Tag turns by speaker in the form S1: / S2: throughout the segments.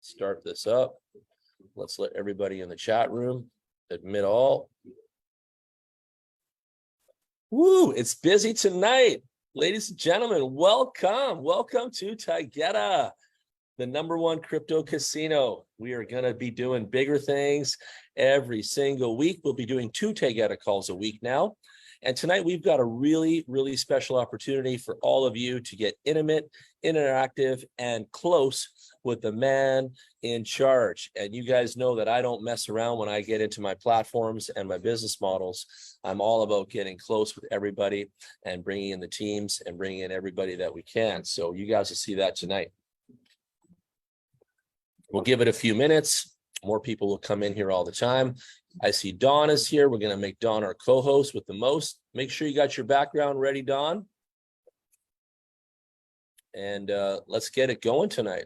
S1: start this up. Let's let everybody in the chat room admit all. Woo, it's busy tonight. Ladies and gentlemen, welcome. Welcome to Taygeta, the #1 crypto casino. We are going to be doing bigger things every single week. We'll be doing 2 Taygeta calls a week now. And tonight we've got a really, really special opportunity for all of you to get intimate, interactive, and close with the man in charge. And you guys know that I don't mess around when I get into my platforms and my business models. I'm all about getting close with everybody and bringing in the teams and bringing in everybody that we can. So you guys will see that tonight. We'll give it a few minutes. More people will come in here all the time. I see Dawn is here. We're going to make Dawn our co-host with the most. Make sure you got your background ready, Dawn. And let's get it going tonight.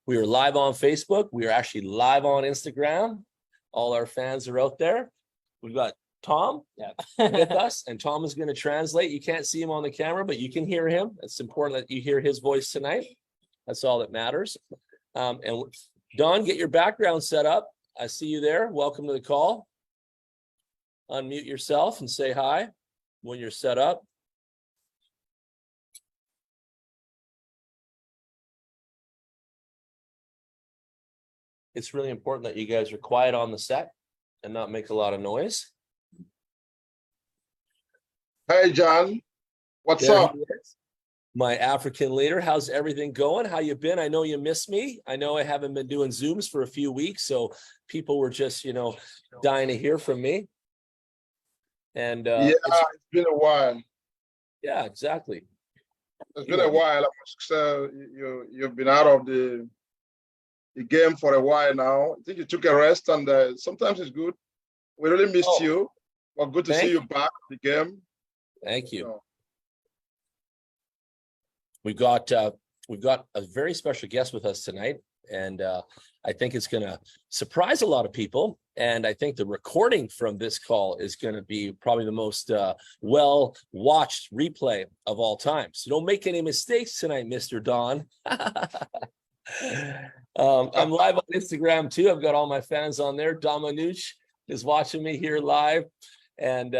S1: We are live on Facebook. We are actually live on Instagram. All our fans are out there. We've got Tom with us, and Tom is going to translate. You can't see him on the camera, but you can hear him. It's important that you hear his voice tonight. That's all that matters. And Dawn, get your background set up. I see you there. Welcome to the call. Unmute yourself and say hi when you're set up. It's really important that you guys are quiet on the set and not make a lot of noise.
S2: Hey, John. What's up?
S1: My African leader, how's everything going? How you been? I know you missed me. I know I haven't been doing Zooms for a few weeks, so people were just, dying to hear from me. And
S2: yeah, it's been a while.
S1: Yeah, exactly.
S2: It's been a while. I must say, you've been out of the game for a while now. I think you took a rest, and sometimes it's good. We really missed you. Well, good to see you back in the game.
S1: Thank you. We've got a very special guest with us tonight, and I think it's going to surprise a lot of people. And I think the recording from this call is going to be probably the most well-watched replay of all time. So don't make any mistakes tonight, Mr. Don. I'm live on Instagram too. I've got all my fans on there. Domanuch is watching me here live, and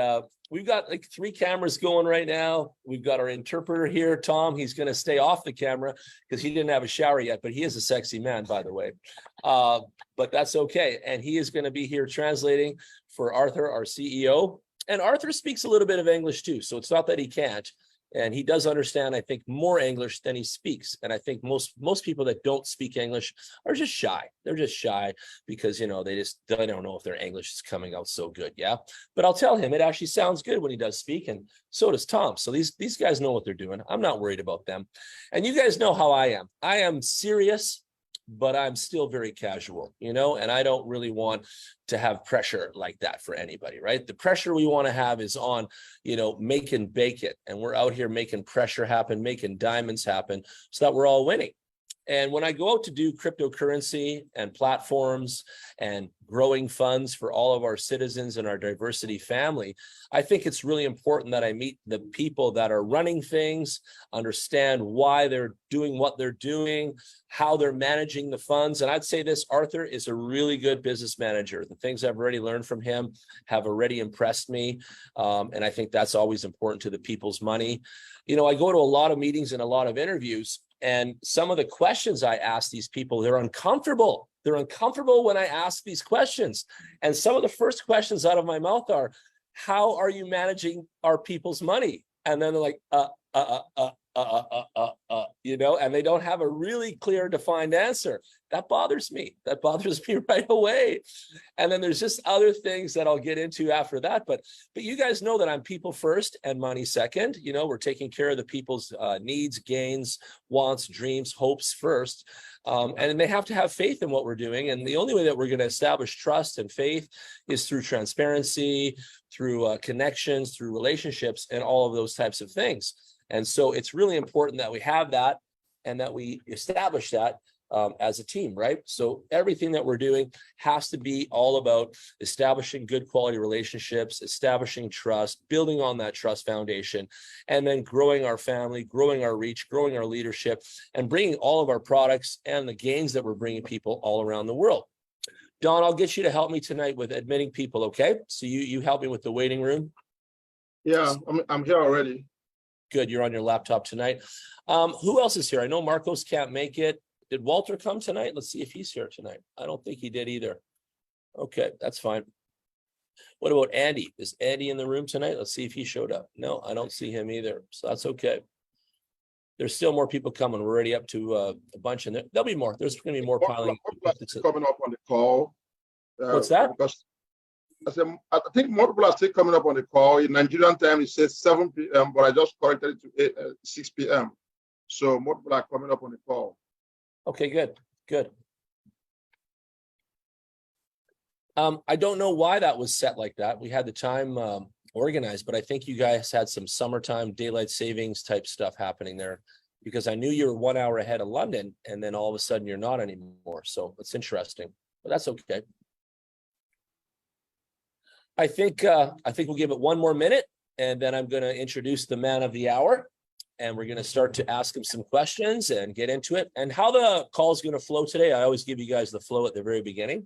S1: we've got like 3 cameras going right now. We've got our interpreter here, Tom. He's going to stay off the camera because he didn't have a shower yet, but he is a sexy man, by the way. But that's okay. And he is going to be here translating for Arthur, our CEO. And Arthur speaks a little bit of English too, so it's not that he can't. And he does understand, I think, more English than he speaks. And I think most people that don't speak English are just shy. They're just shy because, they don't know if their English is coming out so good. Yeah. But I'll tell him it actually sounds good when he does speak. And so does Tom. So these guys know what they're doing. I'm not worried about them. And you guys know how I am. I am serious, but I'm still very casual, and I don't really want to have pressure like that for anybody, right? The pressure we want to have is on, make and bake it. And we're out here making pressure happen, making diamonds happen so that we're all winning. And when I go out to do cryptocurrency and platforms and growing funds for all of our citizens and our diversity family, I think it's really important that I meet the people that are running things, understand why they're doing what they're doing, how they're managing the funds. And I'd say this, Arthur is a really good business manager. The things I've already learned from him have already impressed me. And I think that's always important to the people's money. I go to a lot of meetings and a lot of interviews, and some of the questions I ask these people, they're uncomfortable. They're uncomfortable when I ask these questions. And some of the first questions out of my mouth are, how are you managing our people's money? And then they're like, and they don't have a really clear, defined answer. That bothers me. That bothers me right away. And then there's just other things that I'll get into after that. But you guys know that I'm people first and money second. We're taking care of the people's needs, gains, wants, dreams, hopes first. And they have to have faith in what we're doing. And the only way that we're going to establish trust and faith is through transparency, through connections, through relationships, and all of those types of things. And so it's really important that we have that and that we establish that as a team, right? So everything that we're doing has to be all about establishing good quality relationships, establishing trust, building on that trust foundation, and then growing our family, growing our reach, growing our leadership, and bringing all of our products and the gains that we're bringing people all around the world. Don, I'll get you to help me tonight with admitting people, okay? So you help me with the waiting room.
S2: Yeah, I'm here already.
S1: Good, you're on your laptop tonight. Who else is here? I know Marcos can't make it. Did Walter come tonight? Let's see if he's here tonight. I don't think he did either. Okay, that's fine. What about Andy? Is Andy in the room tonight? Let's see if he showed up. No, I don't see him either. So that's okay. There's still more people coming. We're already up to a bunch in there. There'll be more. There's going to be more piling.
S2: Coming up on the call.
S1: What's that?
S2: Because I think more people are still coming up on the call. In Nigerian time, it says 7 p.m., but I just corrected it to 6 p.m. So more people are coming up on the call.
S1: Okay, good, good. I don't know why that was set like that. We had the time organized, but I think you guys had some summertime daylight savings type stuff happening there, because I knew you were 1 hour ahead of London, and then all of a sudden you're not anymore. So it's interesting, but that's okay. I think we'll give it one more minute, and then I'm going to introduce the man of the hour. And we're going to start to ask him some questions and get into it. And how the call is going to flow today, I always give you guys the flow at the very beginning,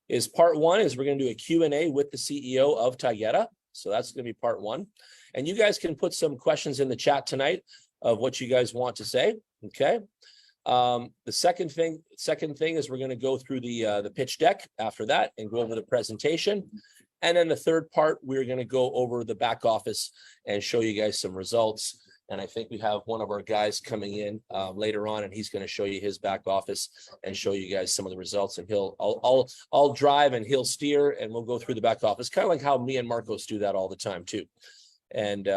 S1: is part one is we're going to do a Q&A with the CEO of Taygeta. So that's going to be part one. And you guys can put some questions in the chat tonight of what you guys want to say, okay? The second thing is we're going to go through the pitch deck after that and go over the presentation. And then the third part, we're going to go over the back office and show you guys some results. And I think we have one of our guys coming in later on, and he's going to show you his back office and show you guys some of the results. And I'll drive and he'll steer, and we'll go through the back office, kind of like how me and Marcos do that all the time too. And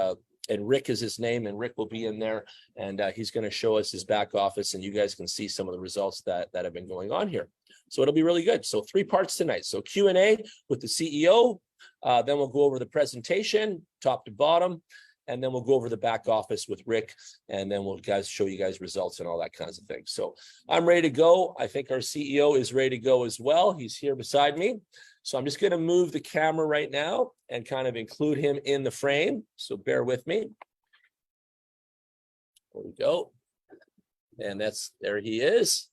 S1: Rick is his name, and Rick will be in there, and he's going to show us his back office, and you guys can see some of the results that have been going on here. So it'll be really good. So 3 parts tonight. So Q&A with the CEO, then we'll go over the presentation, top to bottom. And then we'll go over the back office with Rick, and then we'll show you guys results and all that kinds of things. So I'm ready to go. I think our CEO is ready to go as well. He's here beside me. So I'm just going to move the camera right now and kind of include him in the frame. So bear with me. There we go. And there he is.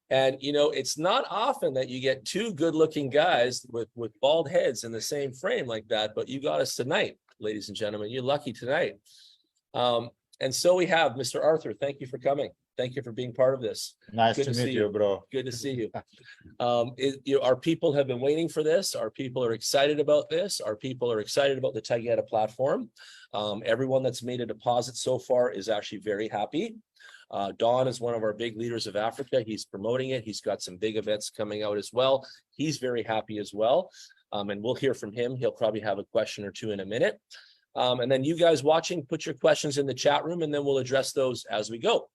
S1: And, you know, it's not often that you get 2 good-looking guys with bald heads in the same frame like that, but you got us tonight. Ladies and gentlemen, you're lucky tonight. And so we have Mr. Arthur. Thank you for coming. Thank you for being part of this.
S3: Nice to meet you, bro.
S1: Good to see you. Our people have been waiting for this. Our people are excited about this. Our people are excited about the Taygeta platform. Everyone that's made a deposit so far is actually very happy. Don is one of our big leaders of Africa. He's promoting it. He's got some big events coming out as well. He's very happy as well. And we'll hear from him. He'll probably have a question or 2 in a minute. And then you guys watching, put your questions in the chat room, and then we'll address those as we go.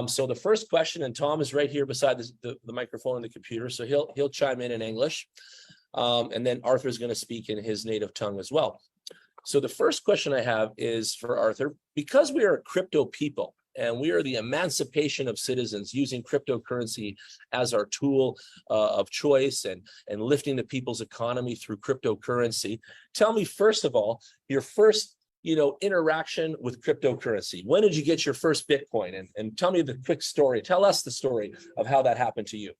S1: So the first question, and Tom is right here beside the microphone and the computer, so he'll chime in English. And then Arthur's going to speak in his native tongue as well. So the first question I have is for Arthur. Because we are a crypto people, and we are the emancipation of citizens using cryptocurrency as our tool of choice and lifting the people's economy through cryptocurrency. Tell me, first of all, your first interaction with cryptocurrency. When did you get your first Bitcoin? And tell me the quick story. Tell us the story of how that happened to you.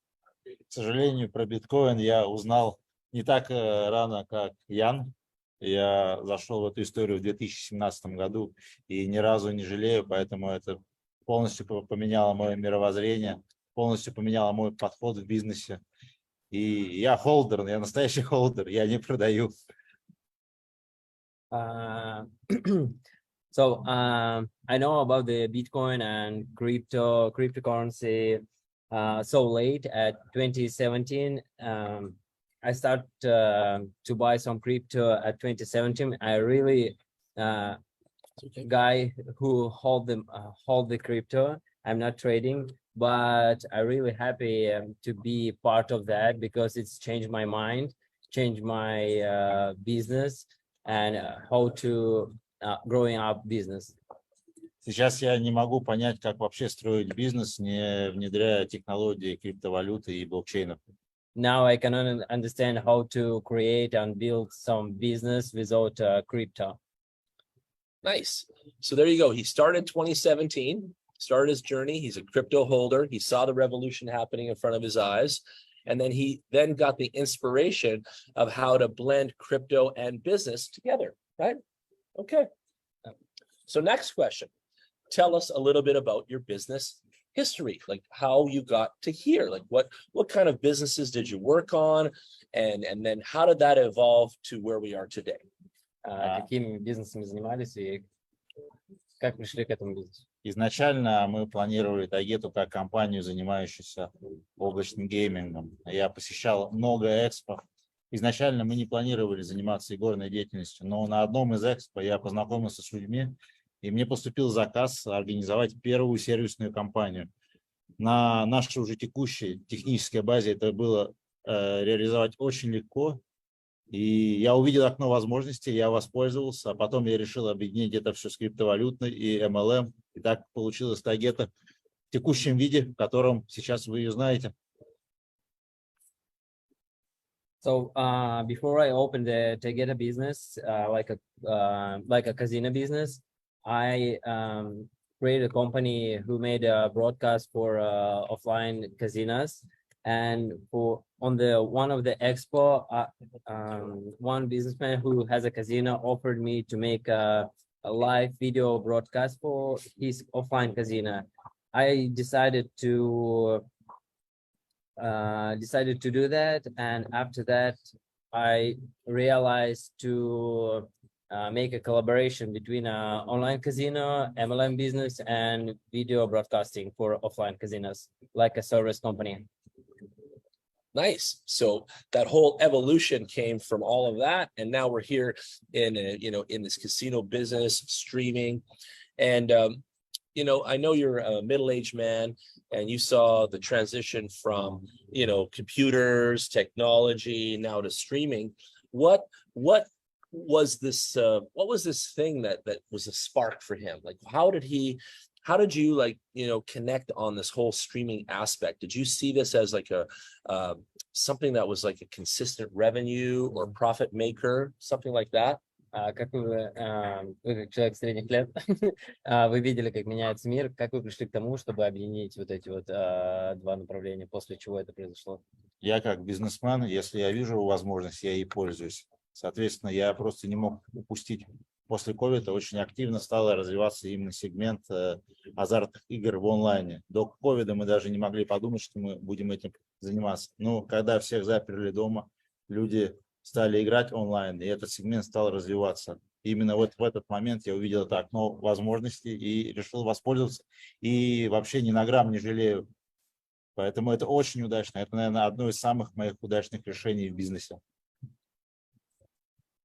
S3: К сожалению, про биткоин я узнал не так рано, как Ян. Я зашел в эту историю в 2017 году и ни разу не жалею, поэтому это полностью поменяло мое мировоззрение, полностью поменяло мой подход в бизнесе. И я холдер, я настоящий холдер, я не продаю.
S4: So I know about the Bitcoin and cryptocurrency so late at 2017. I started to buy some crypto at 2017. I really guy who hold the crypto. I'm not trading, but I'm really happy to be part of that because it's changed my mind, changed my business and how to growing up business.
S3: Сейчас я не могу понять, как вообще строить бизнес, не внедряя технологии криптовалюты и блокчейнов.
S4: Now I cannot understand how to create and build some business without crypto.
S1: Nice. So there you go. He started 2017, started his journey. He's a crypto holder. He saw the revolution happening in front of his eyes. And then he got the inspiration of how to blend crypto and business together, right? Okay. So next question. Tell us a little bit about your business history, like how you got to here, like what kind of businesses did you work on, and then how did that evolve to where we are today?
S4: Какими бизнесами занимались и как пришли к этому бизнесу?
S3: Изначально мы планировали Taygeta как компанию, занимающуюся облачным геймингом. Я посещал много экспо. Изначально мы не планировали заниматься игорной деятельностью, но на одном из экспо я познакомился с людьми, и мне поступил заказ организовать первую сервисную компанию. На нашей уже текущей технической базе это было реализовать очень легко. И я увидел окно возможностей, я воспользовался, а потом я решил объединить это все с криптовалютной и MLM. И так получилось Taygeta в текущем виде, в котором сейчас вы ее знаете.
S4: So before I opened the Taygeta business, like a casino business, I created a company who made a broadcast for offline casinos. And on one of the expo, one businessman who has a casino offered me to make a live video broadcast for his offline casino. I decided to do that, and after that, I realized to make a collaboration between online casino, MLM business, and video broadcasting for offline casinos, like a service company.
S1: Nice. So that whole evolution came from all of that, and now we're here in in this casino business, streaming, and I know you're a middle-aged man, and you saw the transition from computers, technology, now to streaming. What was this thing that was a spark for him? Like, how did you connect on this whole streaming aspect? Did you see this as like a something that was like a consistent revenue or profit maker, something like that?
S4: Как вы как человек средних лет, вы видели, как меняется мир, как вы пришли к тому, чтобы объединить вот эти вот два направления, после чего это произошло?
S3: Я как бизнесмен, если я вижу возможность, я ей пользуюсь. Соответственно, я просто не мог упустить. После ковида очень активно стал развиваться именно сегмент азартных игр в онлайне. До ковида мы даже не могли подумать, что мы будем этим заниматься. Но когда всех заперли дома, люди стали играть онлайн, и этот сегмент стал развиваться. И именно вот в этот момент я увидел это окно возможностей и решил воспользоваться. И вообще ни на грамм не жалею. Поэтому это очень удачно. Это, наверное, одно из самых моих удачных решений в бизнесе.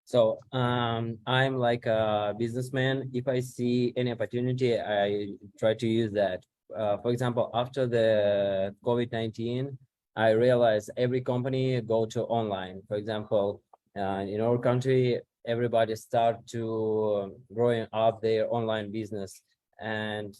S4: So I'm like a businessman. If I see any opportunity, I try to use that. For example, after the COVID-19, I realized every company go to online. For example, in our country, everybody start to growing up their online business, and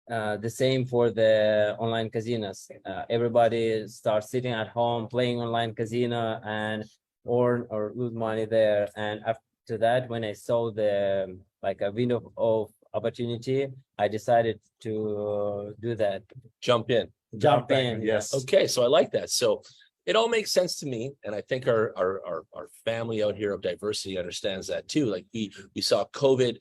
S4: the same for the online casinos. Everybody starts sitting at home playing online casino and earn or lose money there. And after that, when I saw the a window of opportunity, I decided to do that.
S1: Jump in.
S3: Yes.
S1: Okay, so I like that. So it all makes sense to me, and I think our family out here of diversity understands that too. Like we saw COVID,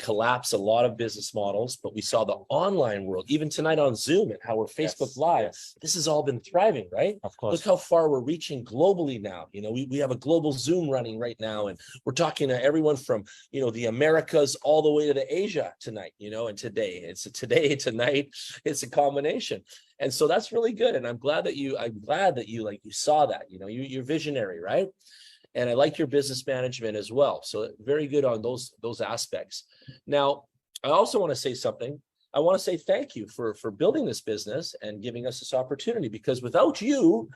S1: collapse a lot of business models, but we saw the online world, even tonight on Zoom and how we're Facebook Live.
S3: Yes.
S1: This has all been thriving, right?
S3: Of course.
S1: Look how far we're reaching globally now. We have a global Zoom running right now, and we're talking to everyone from the Americas all the way to the Asia tonight. And today it's a today, tonight, it's a combination. And so that's really good. And I'm glad that you saw that, you're visionary, right? And I like your business management as well. So very good on those aspects. Now, I also want to say something. I want to say thank you for building this business and giving us this opportunity, because without you,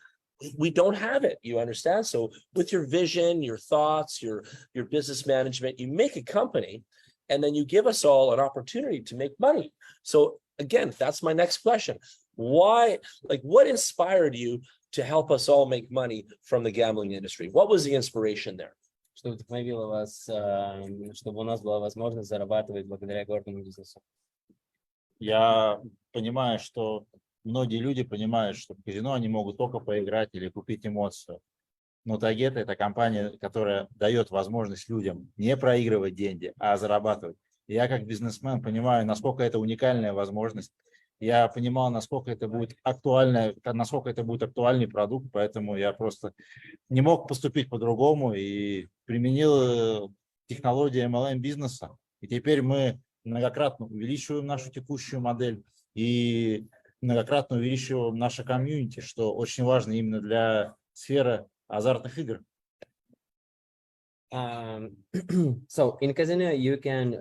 S1: we don't have it. You understand? So with your vision, your thoughts, your business management, you make a company and then you give us all an opportunity to make money. So again, that's my next question. Why, like, what inspired you to help us all make money from the gambling industry? What was the inspiration there?
S4: Что вдохновило вас, чтобы у нас была возможность зарабатывать благодаря горному бизнесу?
S3: Я понимаю, что многие люди понимают, что в казино они могут только поиграть или купить эмоцию. Но Taygeta — это компания, которая дает возможность людям не проигрывать деньги, а зарабатывать. Я как бизнесмен понимаю, насколько это уникальная возможность. Я понимал, насколько это будет актуальный продукт, поэтому я просто не мог поступить по-другому и применил технологии MLM бизнеса. И теперь мы многократно увеличиваем нашу текущую модель и многократно увеличиваем наше комьюнити, что очень важно именно для сферы азартных игр.
S4: So in casino, you can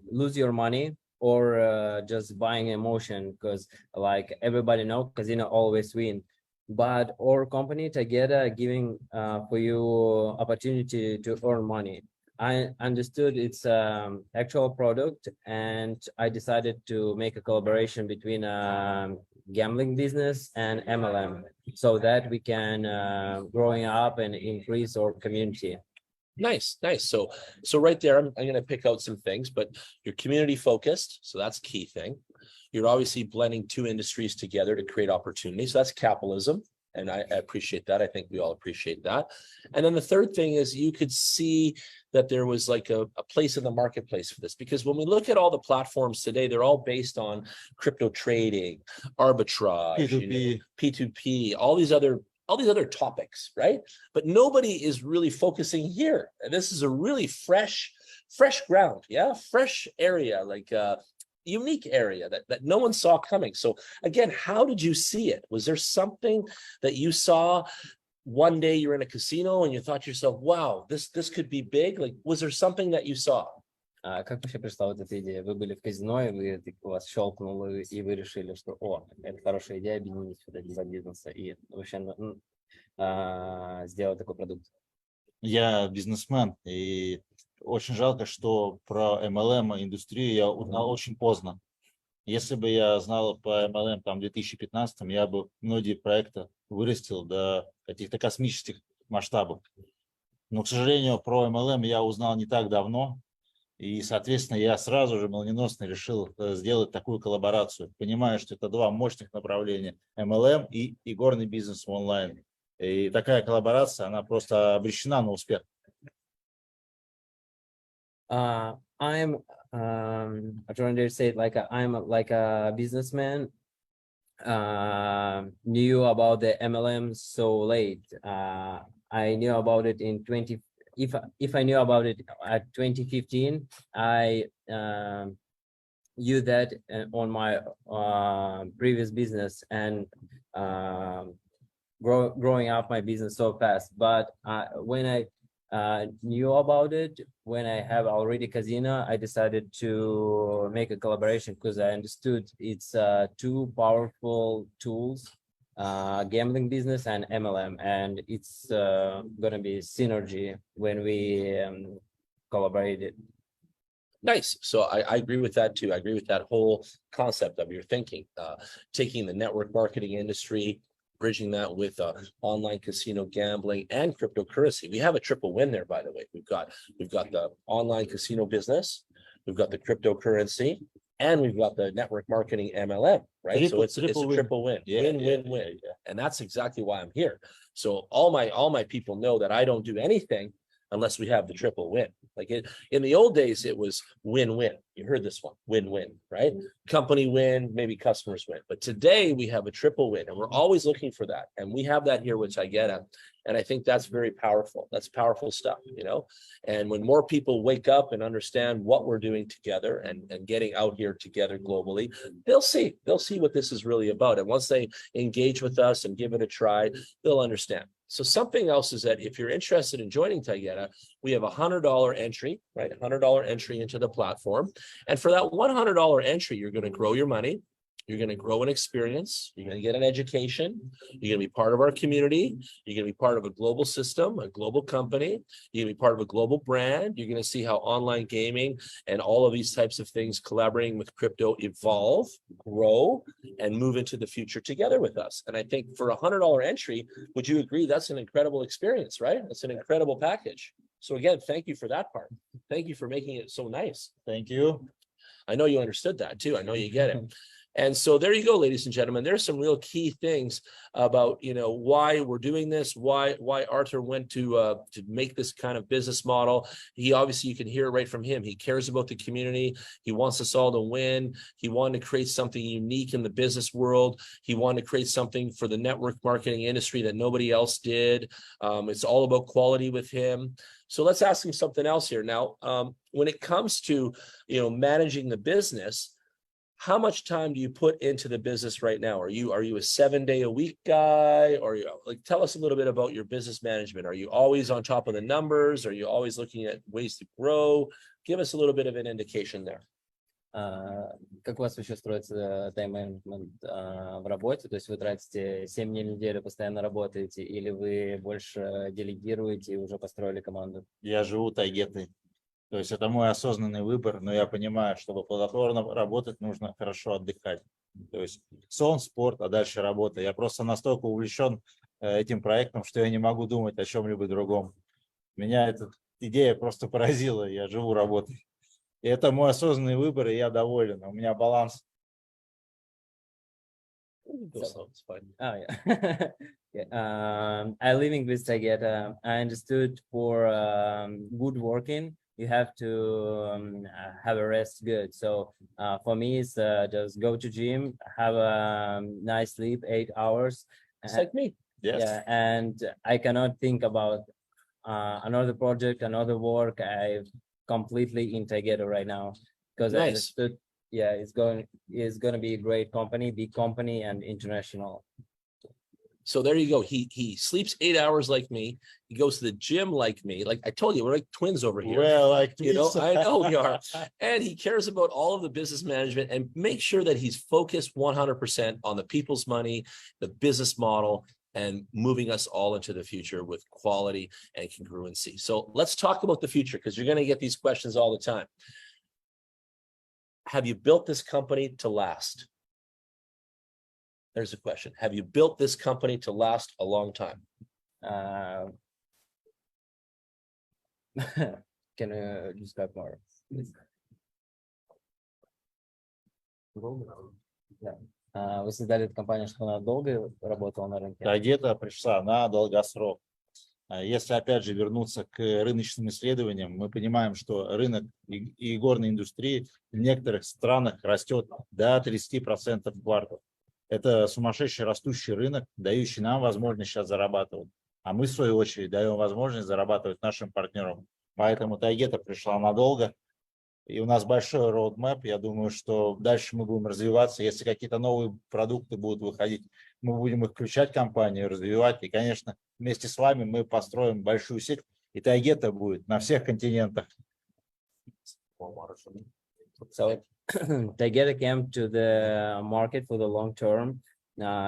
S4: lose your money or just buying emotion, because like everybody know casino always win. But our company Taygeta giving for you opportunity to earn money. I understood it's actual product, and I decided to make a collaboration between gambling business and MLM, so that we can growing up and increase our community.
S1: Nice, nice. So right there, I'm going to pick out some things, but you're community focused. So that's a key thing. You're obviously blending two industries together to create opportunities. So that's capitalism. And I appreciate that. I think we all appreciate that. And then the third thing is you could see that there was like a place in the marketplace for this, because when we look at all the platforms today, they're all based on crypto trading, arbitrage,
S3: P2P.
S1: P2P, all these other topics, right? But nobody is really focusing here. And this is a really fresh ground, yeah, fresh area, like unique area that no one saw coming. So again, how did you see it? Was there something that you saw one day you're in a casino and you thought to yourself, wow, this could be big? Like, was there something that you saw?
S4: Как вообще пришла вот эта идея? Вы были в казино, и у вас щелкнуло, и вы решили, что, это хорошая идея, объединить вот эти два бизнеса и вообще сделать такой продукт.
S3: Я бизнесмен, и очень жалко, что про MLM-индустрию я узнал очень поздно. Если бы я знал по MLM там, в 2015, я бы многие проекты вырастил до каких-то космических масштабов. Но, к сожалению, про MLM я узнал не так давно. И, соответственно, я сразу же молниеносно решил сделать такую коллаборацию, понимая, что это два мощных направления – MLM и игорный бизнес онлайн. И такая коллаборация, она просто обречена на успех.
S4: I'm trying to say I'm like a businessman. Knew about the MLM so late. I knew about it in if I knew about it at 2015, I used that on my previous business and growing up my business so fast. But when I knew about it, when I have already casino, I decided to make a collaboration because I understood it's two powerful tools, gambling business and MLM, and it's gonna be synergy when we collaborated.
S1: Nice. So I agree with that too. I agree with that whole concept of your thinking, taking the network marketing industry, bridging that with online casino gambling and cryptocurrency. We have a triple win there, by the way. We've got the online casino business, we've got the cryptocurrency, and we've got the network marketing MLM, right? So it's a triple win, win. And that's exactly why I'm here. So all my people know that I don't do anything unless we have the triple win. Like in the old days, it was win-win. You heard this one, win-win, right? Company win, maybe customers win. But today we have a triple win, and we're always looking for that. And we have that here with Taygeta. And I think that's very powerful. That's powerful stuff, you know? And when more people wake up and understand what we're doing together and getting out here together globally, they'll see what this is really about. And once they engage with us and give it a try, they'll understand. So something else is that if you're interested in joining Taygeta, we have a $100 entry, right? $100 entry into the platform. And for that $100 entry, you're going to grow your money. You're going to grow in experience. You're going to get an education. You're going to be part of our community. You're going to be part of a global system, a global company. You're going to be part of a global brand. You're going to see how online gaming and all of these types of things collaborating with crypto evolve, grow, and move into the future together with us. And I think for $100 entry, would you agree that's an incredible experience, right? That's an incredible package. So again, thank you for that part. Thank you for making it so nice.
S3: Thank you.
S1: I know you understood that too. I know you get it. And so there you go, ladies and gentlemen. There's some real key things about, you know, why we're doing this, why Artur went to make this kind of business model. He obviously, you can hear it right from him. He cares about the community. He wants us all to win. He wanted to create something unique in the business world. He wanted to create something for the network marketing industry that nobody else did. It's all about quality with him. So let's ask him something else here. Now, when it comes to, you know, managing the business, how much time do you put into the business right now? Are you a 7-day-a-week guy? Or like, tell us a little bit about your business management. Are you always on top of the numbers? Are you always looking at ways to grow? Give us a little bit of an indication there.
S4: Как у вас вообще строится тайм-менеджмент в работе? То есть вы тратите 7 дней в неделю, постоянно работаете, или вы больше делегируете и уже построили команду?
S3: Я живу тайгетой. То есть это мой осознанный выбор, но я понимаю, чтобы плодотворно работать, нужно хорошо отдыхать. То есть сон, спорт, а дальше работа. Я просто настолько увлечен этим проектом, что я не могу думать о чем-либо другом. Меня эта идея просто поразила, я живу работой. И это мой осознанный выбор, и я доволен. У меня баланс.
S4: I living with Taygeta. I understood for good working, you have to have a rest good. So for me, it's just go to gym, have a nice sleep, 8 hours.
S1: It's like me.
S3: Yes.
S4: Yeah, and I cannot think about another project, another work. I completely in Taygeta right now because I understood. Yeah, it's going to be a great company, big company, and international.
S1: So there you go. He sleeps 8 hours like me. He goes to the gym like me. Like I told you, we're like twins over here.
S3: Well, like
S1: you know, I know we are. And he cares about all of the business management and make sure that he's focused 100% on the people's money, the business model, and moving us all into the future with quality and congruency. So let's talk about the future because you're going to get these questions all the time. Have you built this company to last? There's a question. Have you built this company to last a long time?
S4: Can you describe more? Вы создали эту компанию, что она долго работала на рынке?
S3: Taygeta пришла на долгосрок. Если опять же вернуться к рыночным исследованиям, мы понимаем, что рынок игорной индустрии в некоторых странах растет до 30% в квартал. Это сумасшедший растущий рынок, дающий нам возможность сейчас зарабатывать. А мы, в свою очередь, даем возможность зарабатывать нашим партнерам. Поэтому Taygeta пришла надолго. И у нас большой roadmap. Я думаю, что дальше мы будем развиваться. Если какие-то новые продукты будут выходить, мы будем их включать в компанию, развивать. И, конечно, вместе с вами мы построим большую сеть. И Taygeta будет на всех континентах.
S4: So Taygeta came to the market for the long term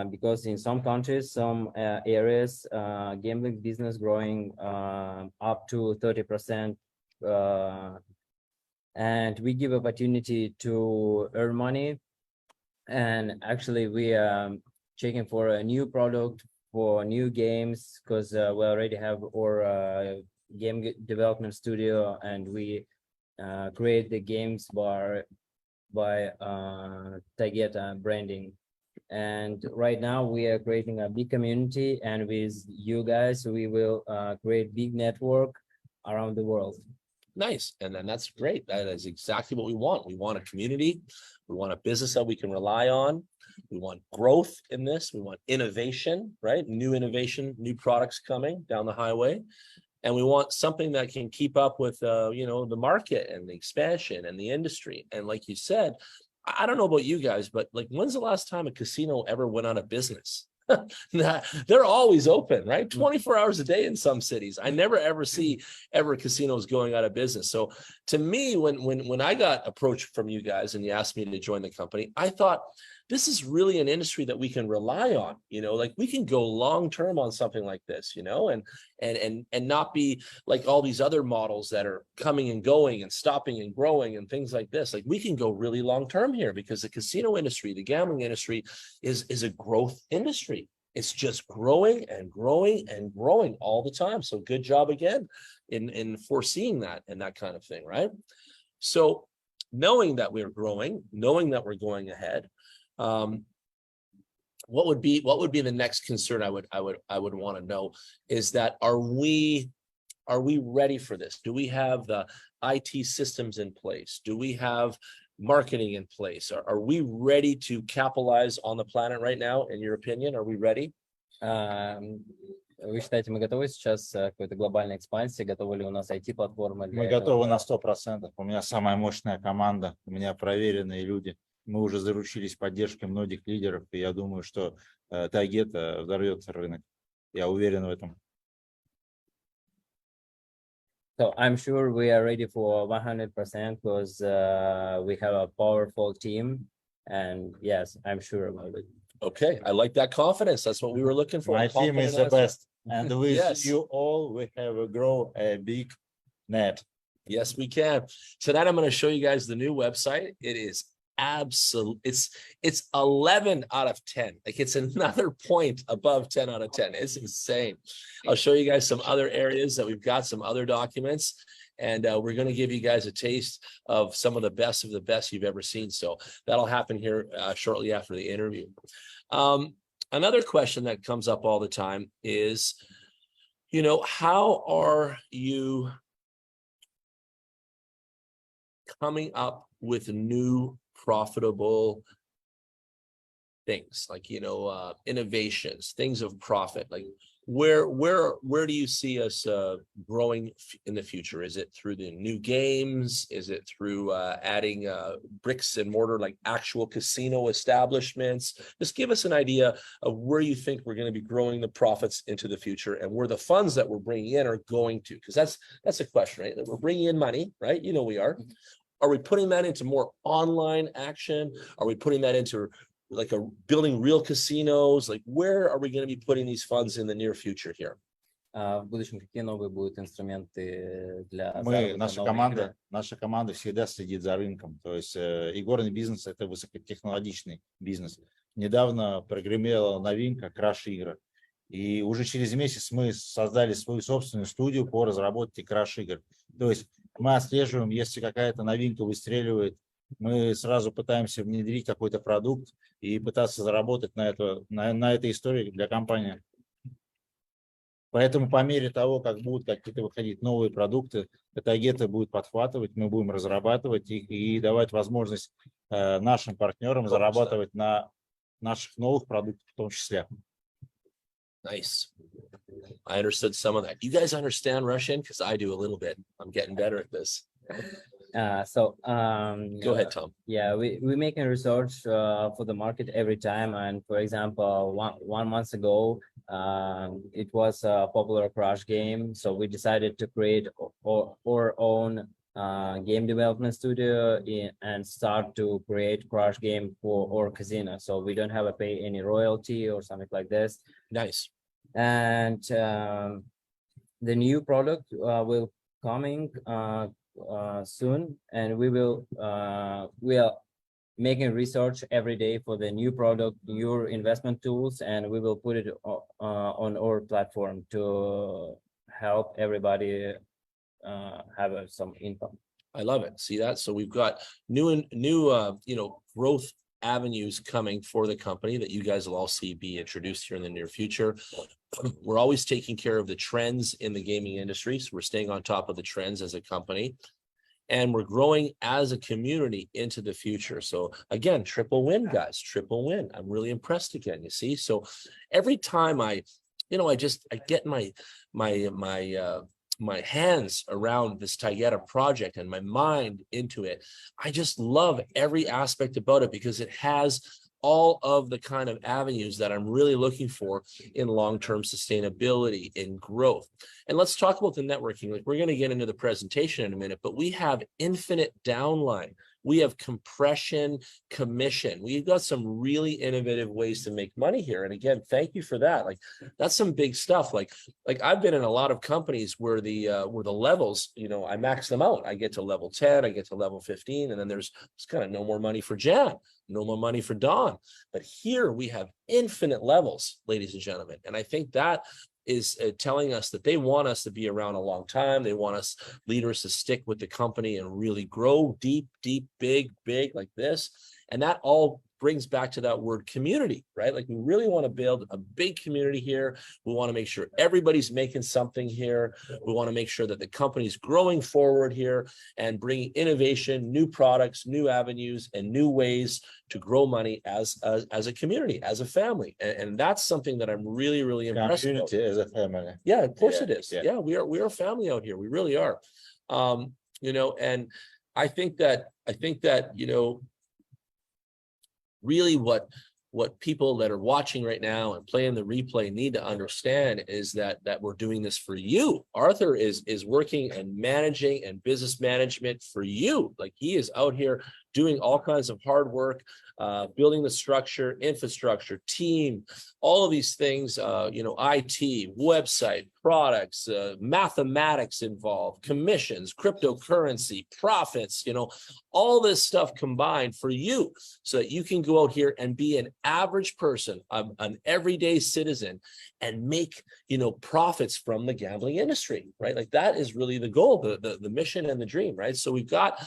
S4: because in some countries, some areas, gambling business growing up to 30%. And we give opportunity to earn money. And actually, we are checking for a new product for new games because we already have our game development studio, and we create the games by Taygeta branding. And right now we are creating a big community, and with you guys, we will create big network around the world.
S1: Nice. And then that's great. That is exactly what we want. We want a community. We want a business that we can rely on. We want growth in this. We want innovation, right? New innovation, new products coming down the highway. And we want something that can keep up with, you know, the market and the expansion and the industry. And like you said, I don't know about you guys, but like, when's the last time a casino ever went out of business? They're always open, right? 24 hours a day in some cities. I never ever see casinos going out of business. So to me, when I got approached from you guys and you asked me to join the company, I thought this is really an industry that we can rely on, like we can go long term on something like this, and not be like all these other models that are coming and going and stopping and growing and things like this. Like we can go really long term here because the casino industry, the gambling industry is a growth industry. It's just growing and growing and growing all the time. So good job again in foreseeing that and that kind of thing, right? So knowing that we're growing, knowing that we're going ahead, what would be the next concern I would want to know is that are we ready for this? Do we have the IT systems in place? Do we have marketing in place? Are we ready to capitalize on the planet right now? In your opinion, are we ready?
S4: Вы считаете, мы готовы сейчас к какой-то глобальной экспансии? Готовы ли у нас IT-платформа?
S3: Мы готовы на 100%. У меня самая мощная команда, у меня проверенные люди. Мы уже заручились поддержкой многих лидеров, и я думаю, что Taygeta взорвется рынок. Я уверен в этом.
S4: So I'm sure we are ready for 100% because we have a powerful team, and yes, I'm sure about it.
S1: Okay, I like that confidence. That's what we were looking for.
S3: My team is the best, and with
S1: Yes.
S3: you all, we have grow a big net.
S1: Yes, we can. Tonight, I'm going to show you guys the new website. It is absolute. It's 11 out of 10. Like it's another point above 10 out of 10. It's insane. I'll show you guys some other areas that we've got, some other documents, and we're going to give you guys a taste of some of the best you've ever seen. So that'll happen here shortly after the interview. Another question that comes up all the time is, how are you coming up with new profitable things, like innovations, things of profit? Like where do you see us growing in the future? Is it through the new games? Is it through adding bricks and mortar, like actual casino establishments? Just give us an idea of where you think we're going to be growing the profits into the future, and where the funds that we're bringing in are going to, because that's a question, right? That we're bringing in money, right? We are. Are we putting that into more online action? Are we putting that into like building real casinos? Like where are we going to be putting these funds in the near future here?
S4: В будущем какие новые будут инструменты для
S3: Наша команда всегда следит за рынком. То есть игорный бизнес – это высокотехнологичный бизнес. Недавно прогремела новинка краш-игр. И уже через месяц мы создали свою собственную студию по разработке краш-игр. То есть мы отслеживаем, если какая-то новинка выстреливает, мы сразу пытаемся внедрить какой-то продукт и пытаться заработать на этой истории для компании. Поэтому по мере того, как будут какие-то выходить новые продукты, Taygeta будет подхватывать, мы будем разрабатывать их и давать возможность нашим партнерам зарабатывать на наших новых продуктах в том числе.
S1: Nice. I understood some of that. You guys understand Russian? Because I do a little bit. I'm getting better at this.
S4: Go
S1: ahead, Tom.
S4: Yeah, we making research for the market every time. And for example, one month ago, it was a popular crash game. So we decided to create our own game development studio and start to create crash game for our casino. So we don't have to pay any royalty or something like this.
S1: Nice.
S4: And the new product will coming soon, and we are making research every day for the new product, new investment tools, and we will put it on our platform to help everybody have some income.
S1: I love it. See that? So we've got new growth avenues coming for the company that you guys will all see be introduced here in the near future. We're always taking care of the trends in the gaming industry, so we're staying on top of the trends as a company, and we're growing as a community into the future. So again, triple win, guys, triple win. I'm really impressed again. You see, so every time I get my hands around this Taygeta project and my mind into it, I just love every aspect about it because it has all of the kind of avenues that I'm really looking for in long-term sustainability, in growth. And let's talk about the networking. Like, we're going to get into the presentation in a minute, but we have infinite downline. We have compression commission. We've got some really innovative ways to make money here. And again, thank you for that. Like, that's some big stuff. Like I've been in a lot of companies where the levels, you know, I max them out. I get to level 10, I get to level 15, and then there's kind of no more money for Jan, no more money for Don. But here we have infinite levels, ladies and gentlemen. And I think that is telling us that they want us to be around a long time. They want us leaders to stick with the company and really grow deep, big like this. And that all brings back to that word community, right? Like, we really want to build a big community here. We want to make sure everybody's making something here. We want to make sure that the company's growing forward here and bringing innovation, new products, new avenues, and new ways to grow money as a community, as a family. And that's something that I'm really impressed with.
S3: Community as a family.
S1: Yeah, of course it is.
S3: Yeah.
S1: Yeah, we are a family out here. We really are. You know, and I think that, you know, really what people that are watching right now and playing the replay need to understand is that we're doing this for you. Arthur is working and managing and business management for you. Like, he is out here doing all kinds of hard work, building the structure, infrastructure, team, all of these things, you know, IT, website, products, mathematics involved, commissions, cryptocurrency, profits, you know, all this stuff combined for you so that you can go out here and be an average person, an everyday citizen, and make, you know, profits from the gambling industry, right? Like, that is really the goal, the mission and the dream, right? So we've got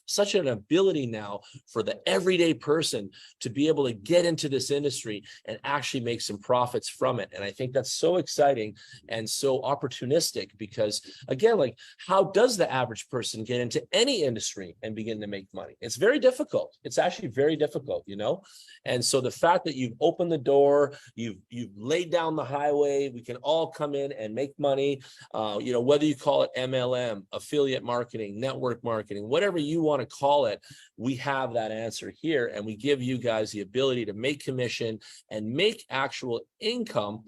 S1: such an ability now for the everyday person to be able to get into this industry and actually make some profits from it. And I think that's so exciting and so opportunistic, because again, like, how does the average person get into any industry and begin to make money? It's very difficult. It's actually very difficult, you know? And so the fact that you've opened the door, you've laid down the highway, we can all come in and make money, you know, whether you call it MLM, affiliate marketing, network marketing, whatever you want to call it, we have that answer here, and we give you guys the ability to make commission and make actual income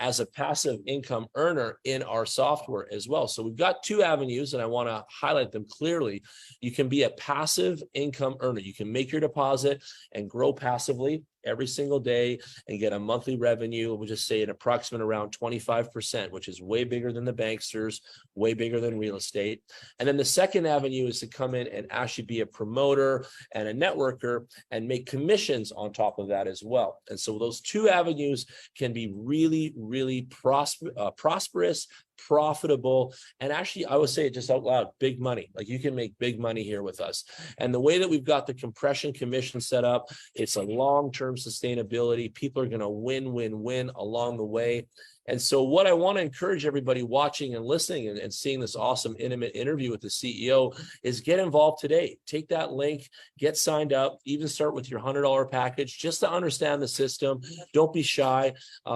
S1: as a passive income earner in our software as well. So we've got two avenues, and I want to highlight them clearly. You can be a passive income earner. You can make your deposit and grow passively every single day and get a monthly revenue. We'll just say an approximate around 25%, which is way bigger than the banksters, way bigger than real estate. And then the second avenue is to come in and actually be a promoter and a networker and make commissions on top of that as well. And so those two avenues can be really prosperous, profitable, and actually, I would say it just out loud, big money. Like, you can make big money here with us. And the way that we've got the compression commission set up, it's a long-term sustainability. People are going to win along the way. And so what I want to encourage everybody watching and listening and seeing this awesome intimate interview with the CEO is get involved today. Take that link, get signed up, even start with your $100 package just to understand the system. Don't be shy.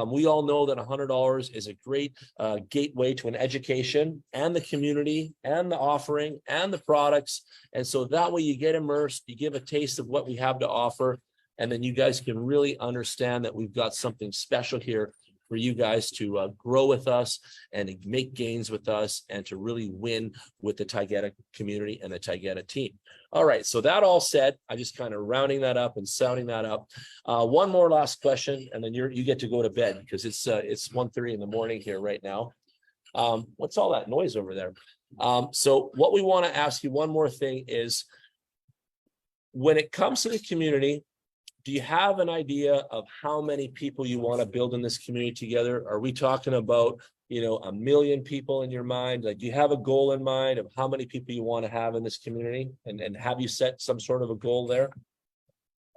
S1: We all know that $100 is a great gateway to an education and the community and the offering and the products. And so that way you get immersed, you give a taste of what we have to offer, and then you guys can really understand that we've got something special here for you guys to grow with us and to make gains with us and to really win with the Taygeta community and the Taygeta team. All right, so that all said, I just kind of rounding that up and sounding that up. One more last question, and then you get to go to bed because it's 1:30 in the morning here right now. What's all that noise over there? So what we want to ask you, one more thing is, when it comes to the community, do you have an idea of how many people you want to build in this community together? Are we talking about, you know, 1 million people in your mind? Like, do you have a goal in mind of how many people you want to have in this community? And have you set some sort of a goal there?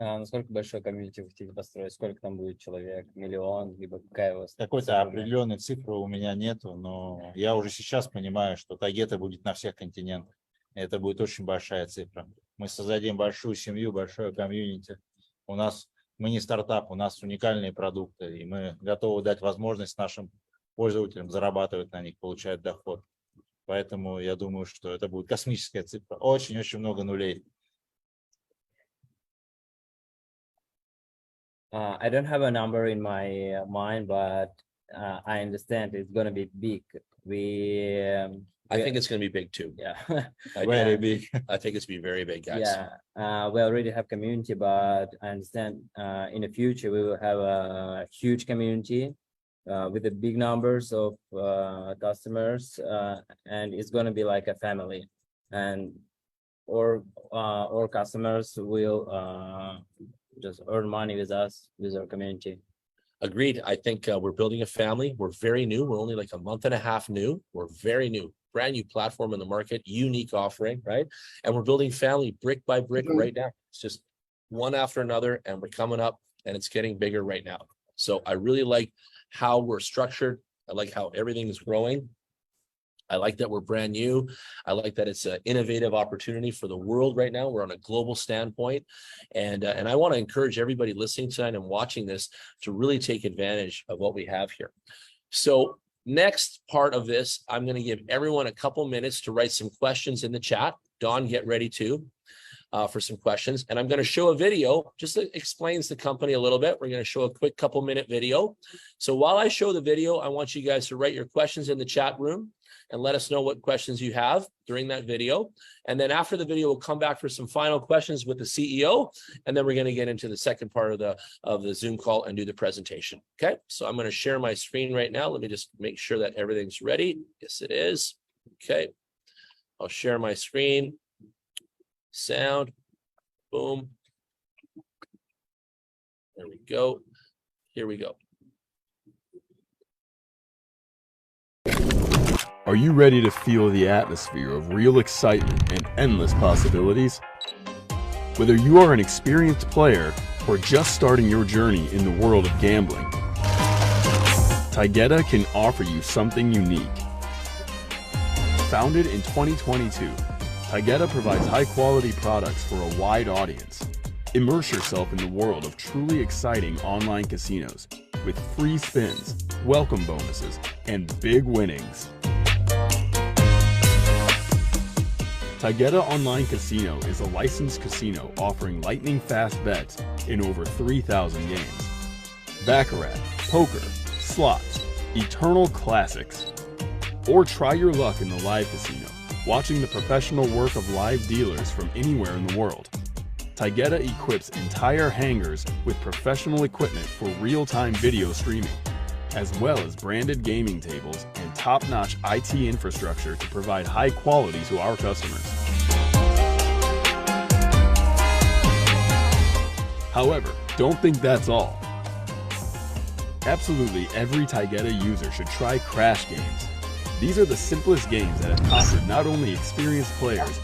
S4: Насколько большое комьюнити вы хотите построить? Сколько там будет человек? Миллион? Либо какая у вас?
S3: Какой-то определенной цифры у меня нету, но я уже сейчас понимаю, что Taygeta будет на всех континентах. Это будет очень большая цифра. Мы создадим большую семью, большое комьюнити. Мы не стартап, у нас уникальные продукты, и мы готовы дать возможность нашим пользователям зарабатывать на них, получать доход. Поэтому я думаю, что это будет космическая цифра. Очень-очень много нулей.
S4: I don't have a number in my mind, but I understand it's gonna be big.
S1: I think it's going to be big too.
S4: Yeah.
S3: Very big.
S1: I think it's going to be very big, guys.
S4: Yeah, we already have community, but I understand in the future we will have a huge community with the big numbers of customers, and it's going to be like a family, and or customers will just earn money with us, with our community.
S1: Agreed. I think we're building a family. We're very new. We're only like a month and a half new. We're very new, brand new platform in the market, unique offering, right? And we're building family brick by brick right now. It's just one after another, and we're coming up, and it's getting bigger right now. So I really like how we're structured. I like how everything is growing. I like that we're brand new. I like that it's an innovative opportunity for the world right now. We're on a global standpoint. And I want to encourage everybody listening tonight and watching this to really take advantage of what we have here. So next part of this, I'm going to give everyone a couple minutes to write some questions in the chat. Don, get ready too for some questions. And I'm going to show a video just that explains the company a little bit. We're going to show a quick couple minute video. So while I show the video, I want you guys to write your questions in the chat room and let us know what questions you have during that video. And then after the video, we'll come back for some final questions with the CEO. And then we're going to get into the second part of the Zoom call and do the presentation. Okay, so I'm going to share my screen right now. Let me just make sure that everything's ready. Yes, it is. Okay, I'll share my screen. Sound, boom. There we go. Here we go.
S5: Are you ready to feel the atmosphere of real excitement and endless possibilities? Whether you are an experienced player or just starting your journey in the world of gambling, Taygeta can offer you something unique. Founded in 2022, Taygeta provides high-quality products for a wide audience. Immerse yourself in the world of truly exciting online casinos with free spins, welcome bonuses, and big winnings. Taygeta Online Casino is a licensed casino offering lightning-fast bets in over 3,000 games. Baccarat, poker, slots, eternal classics. Or try your luck in the live casino, watching the professional work of live dealers from anywhere in the world. Taygeta equips entire hangars with professional equipment for real-time video streaming, as well as branded gaming tables and top-notch IT infrastructure to provide high quality to our customers. However, don't think that's all. Absolutely every Taygeta user should try Crash Games. These are the simplest games that have conquered not only experienced players,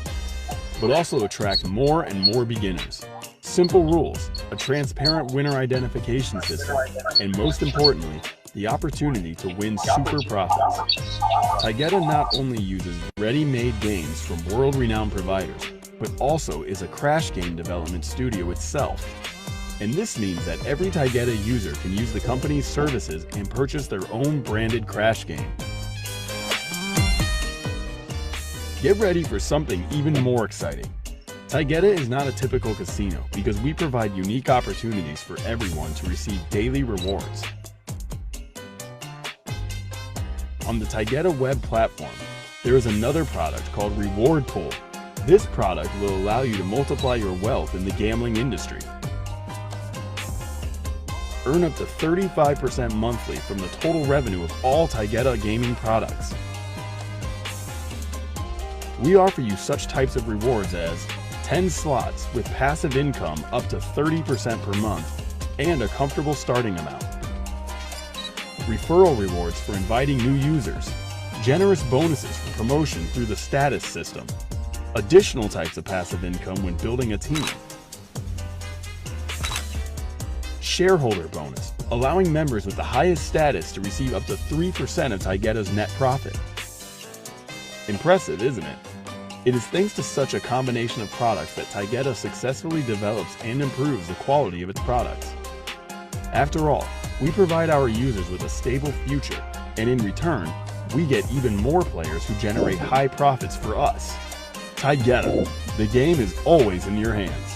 S5: but also attract more and more beginners. Simple rules, a transparent winner identification system, and most importantly, the opportunity to win super profits. Taygeta not only uses ready-made games from world-renowned providers, but also is a crash game development studio itself. And this means that every Taygeta user can use the company's services and purchase their own branded crash game. Get ready for something even more exciting. Taygeta is not a typical casino because we provide unique opportunities for everyone to receive daily rewards. On the Taygeta web platform, there is another product called Reward Pool. This product will allow you to multiply your wealth in the gambling industry. Earn up to 35% monthly from the total revenue of all Taygeta gaming products. We offer you such types of rewards as 10 slots with passive income up to 30% per month and a comfortable starting amount. Referral rewards for inviting new users. Generous bonuses for promotion through the status system. Additional types of passive income when building a team. Shareholder bonus, allowing members with the highest status to receive up to 3% of Taygeta's net profit. Impressive, isn't it? It is thanks to such a combination of products that Taygeta successfully develops and improves the quality of its products. After all, we provide our users with a stable future, and in return, we get even more players who generate high profits for us. Taygeta, the game is always in your hands.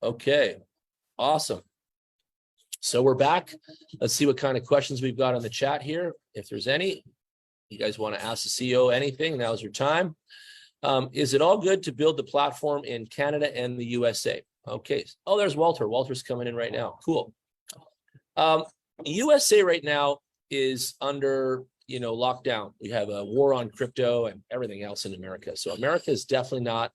S1: Okay, awesome. So we're back. Let's see what kind of questions we've got on the chat here. If there's any, you guys want to ask the CEO anything, now's your time. Is it all good to build the platform in Canada and the USA? Okay. Oh, there's Walter. Walter's coming in right now. Cool. USA right now is under, lockdown. We have a war on crypto and everything else in America. So America is definitely not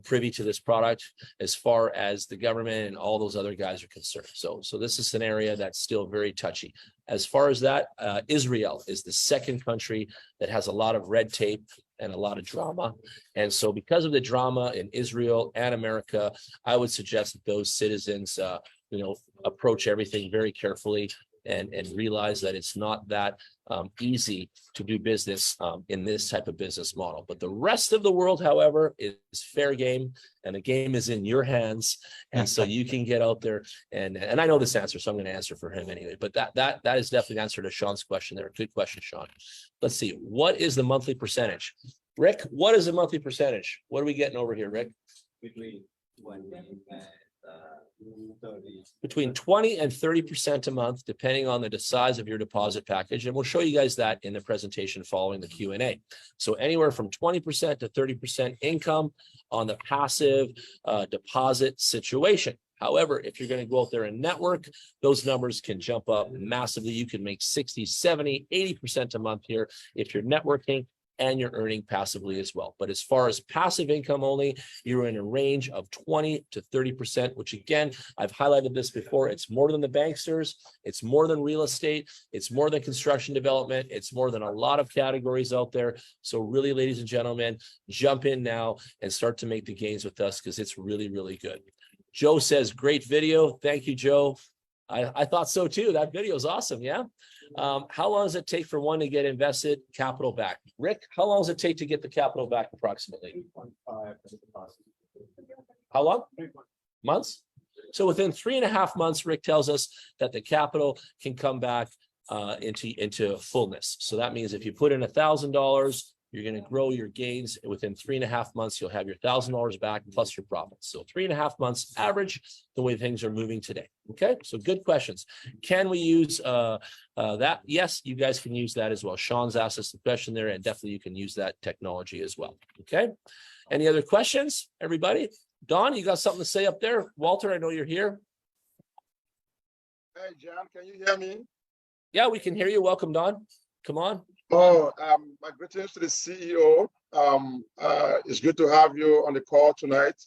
S1: privy to this product as far as the government and all those other guys are concerned. So this is an area that's still very touchy. As far as that, Israel is the second country that has a lot of red tape and a lot of drama. And so because of the drama in Israel and America, I would suggest that those citizens, approach everything very carefully and realize that it's not that easy to do business in this type of business model. But the rest of the world, however, is fair game, and the game is in your hands. And so you can get out there and I know this answer, so I'm going to answer for him anyway. But that is definitely the answer to Sean's question there. Good question, Sean. Let's see. What is the monthly percentage? Rick, what is the monthly percentage? What are we getting over here, Rick? Between 20 and 30% a month, depending on the size of your deposit package. And we'll show you guys that in the presentation following the Q&A. So anywhere from 20% to 30% income on the passive deposit situation. However, if you're going to go out there and network, those numbers can jump up massively. You can make 60, 70, 80% a month here if you're networking and you're earning passively as well. But as far as passive income only, you're in a range of 20 to 30%, which again, I've highlighted this before. It's more than the banksters. It's more than real estate. It's more than construction development. It's more than a lot of categories out there. So really, ladies and gentlemen, jump in now and start to make the gains with us because it's really, really good. Joe says, great video. Thank you, Joe. I thought so too. That video is awesome. Yeah. How long does it take for one to get invested capital back? Rick, how long does it take to get the capital back approximately? How long? Months? So within 3.5 months, Rick tells us that the capital can come back into fullness. So that means if you put in $1,000, you're going to grow your gains within 3.5 months. You'll have your $1,000 back plus your profits. So 3.5 months average, the way things are moving today. Okay, so good questions. Can we use that? Yes, you guys can use that as well. Sean's asked us the question there, and definitely you can use that technology as well. Okay, any other questions, everybody? Don, you got something to say up there? Walter, I know you're here.
S2: Hey, Jan, can you hear me?
S1: Yeah, we can hear you. Welcome, Don. Come on.
S2: Oh, my greetings to the CEO. It's good to have you on the call tonight.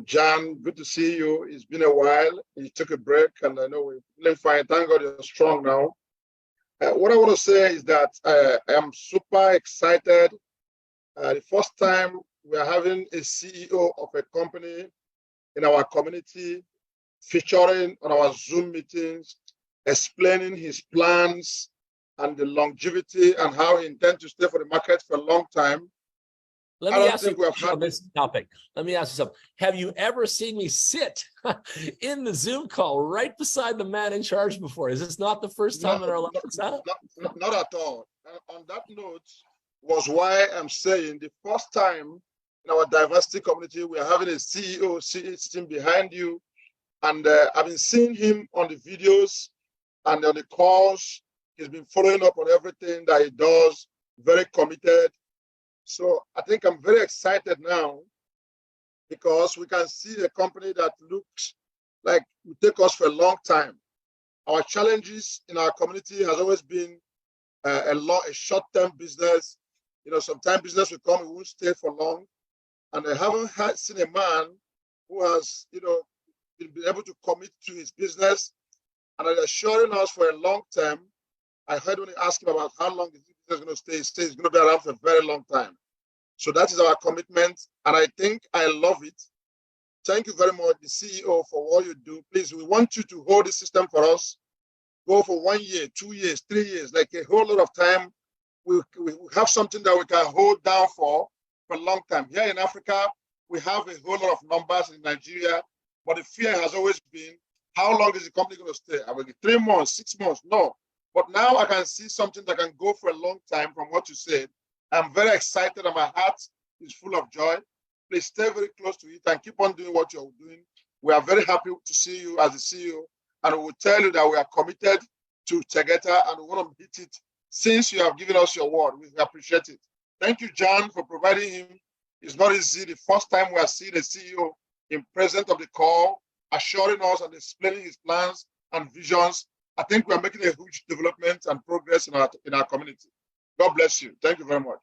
S2: Jan, good to see you. It's been a while. You took a break, and I know we're feeling fine. Thank God you're strong now. What I want to say is that I am super excited. The first time we are having a CEO of a company in our community featuring on our Zoom meetings, explaining his plans and the longevity and how he intends to stay for the market for a long time.
S1: Let me ask you on this topic. Let me ask you something. Have you ever seen me sit in the Zoom call right beside the man in charge before? Is this not the first time in our lives? Huh?
S2: Not at all. And on that note was why I'm saying the first time in our diversity community, we are having a CEO sitting behind you. And I've been seeing him on the videos and on the calls. He's been following up on everything that he does, very committed. So I think I'm very excited now because we can see a company that looks like it will take us for a long time. Our challenges in our community has always been a short-term business. Sometimes business will come, it won't stay for long. And I haven't seen a man who has, been able to commit to his business and is assuring us for a long term. I heard when he asked him about how long is this going to stay, he says it's going to be around for a very long time. So that is our commitment, and I think I love it. Thank you very much, the CEO, for what you do. Please, we want you to hold the system for us. Go for 1 year, 2 years, 3 years, like a whole lot of time. We have something that we can hold down for a long time. Here in Africa, we have a whole lot of numbers in Nigeria, but the fear has always been, how long is the company going to stay? I will be 3 months, 6 months? No. But now I can see something that can go for a long time from what you said. I'm very excited and my heart is full of joy. Please stay very close to it and keep on doing what you're doing. We are very happy to see you as the CEO, and we will tell you that we are committed to Taygeta and we want to hit it since you have given us your word. We appreciate it. Thank you, Jan, for providing him. It's not easy. The first time we are seeing a CEO in presence of the call, assuring us and explaining his plans and visions. I think we are making a huge development and progress in our community. God bless you. Thank you very much.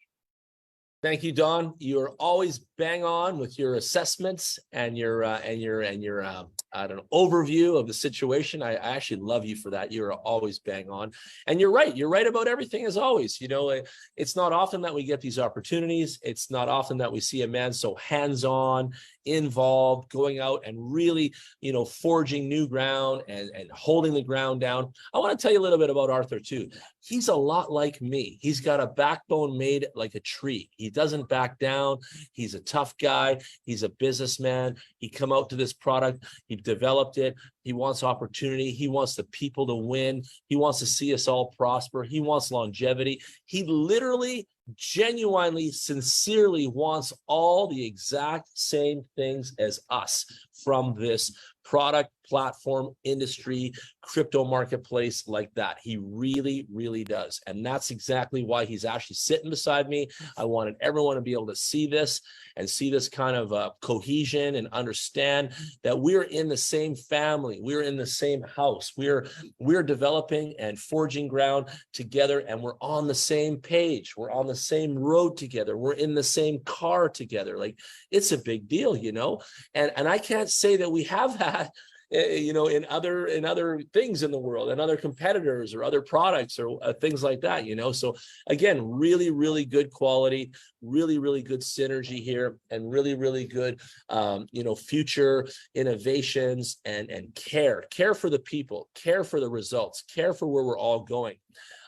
S1: Thank you, Don. You're always bang on with your assessments and your I don't know, overview of the situation. I actually love you for that. You're always bang on, and you're right. You're right about everything as always. You know, it's not often that we get these opportunities. It's not often that we see a man so hands-on, involved, going out and really, you know, forging new ground and holding the ground down. I want to tell you a little bit about Arthur too. He's a lot like me. He's got a backbone made like a tree. He doesn't back down. He's a tough guy. He's a businessman. He come out to this product. He developed it. He wants opportunity. He wants the people to win. He wants to see us all prosper. He wants longevity. He literally, genuinely, sincerely wants all the exact same things as us from this product, platform, industry, crypto marketplace like that. He really, really does. And that's exactly why he's actually sitting beside me. I wanted everyone to be able to see this and see this kind of cohesion and understand that we're in the same family. We're in the same house. We're developing and forging ground together, and we're on the same page. We're on the same road together. We're in the same car together. Like, it's a big deal, you know? And I can't say that we have that, you know, in other things in the world, and other competitors or other products or things like that, you know. So again, really, really good quality, really, really good synergy here, and really, really good, you know, future innovations and care for the people, care for the results, care for where we're all going.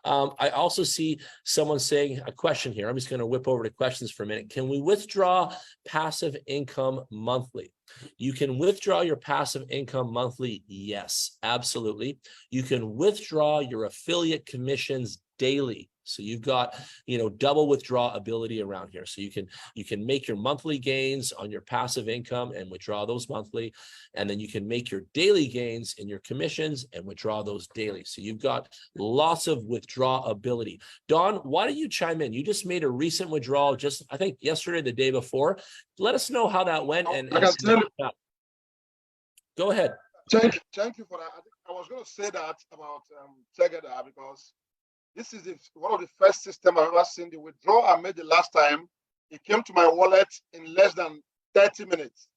S1: I also see someone saying a question here. I'm just going to whip over to questions for a minute. Can we withdraw passive income monthly? You can withdraw your passive income monthly. Yes, absolutely. You can withdraw your affiliate commissions daily. So you've got, you know, double withdraw ability around here. So you can make your monthly gains on your passive income and withdraw those monthly. And then you can make your daily gains in your commissions and withdraw those daily. So you've got lots of withdraw ability. Don, why don't you chime in? You just made a recent withdrawal, just I think yesterday, the day before. Let us know how that went. And go ahead.
S2: Thank you for that. I think I was going to say that about Taygeta, because this is one of the first systems I've ever seen. The withdrawal I made the last time, it came to my wallet in less than 30 minutes.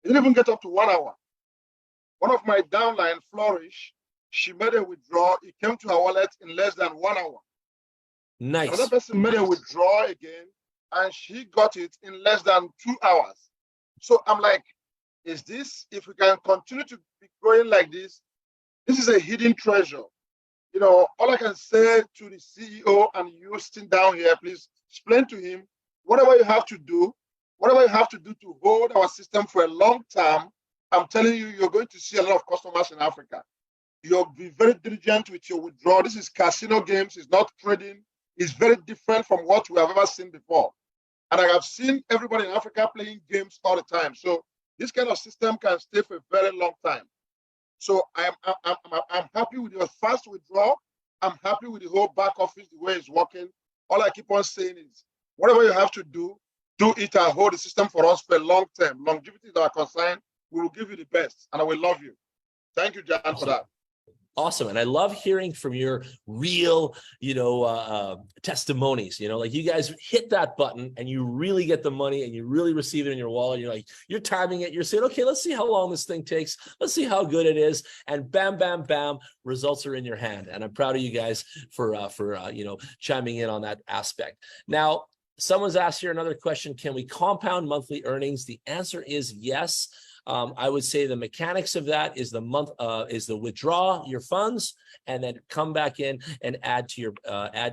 S2: It didn't even get up to 1 hour. One of my downline, Flourish, she made a withdrawal. It came to her wallet in less than 1 hour.
S1: Nice.
S2: Another person made a withdrawal again, and she got it in less than 2 hours. So I'm like, is this, if we can continue to be growing like this is a hidden treasure. You know, all I can say to the CEO and you sitting down here, please explain to him whatever you have to do to hold our system for a long term. I'm telling you, you're going to see a lot of customers in Africa. You'll be very diligent with your withdrawal. This is casino games, it's not trading. It's very different from what we have ever seen before. And I have seen everybody in Africa playing games all the time. So this kind of system can stay for a very long time. So I'm happy with your fast withdrawal. I'm happy with the whole back office, the way it's working. All I keep on saying is, whatever you have to do it and hold the system for us for a long term. Longevity is our concern. We will give you the best, and I will love you. Thank you, Jan, for that.
S1: Awesome. And I love hearing from your real, you know, testimonies, you know, like you guys hit that button and you really get the money and you really receive it in your wallet. You're like, you're timing it. You're saying, okay, let's see how long this thing takes. Let's see how good it is. And bam, bam, bam, results are in your hand. And I'm proud of you guys for you know, chiming in on that aspect. Now, someone's asked here another question. Can we compound monthly earnings? The answer is yes. I would say the mechanics of that is the withdraw your funds and then come back in and add to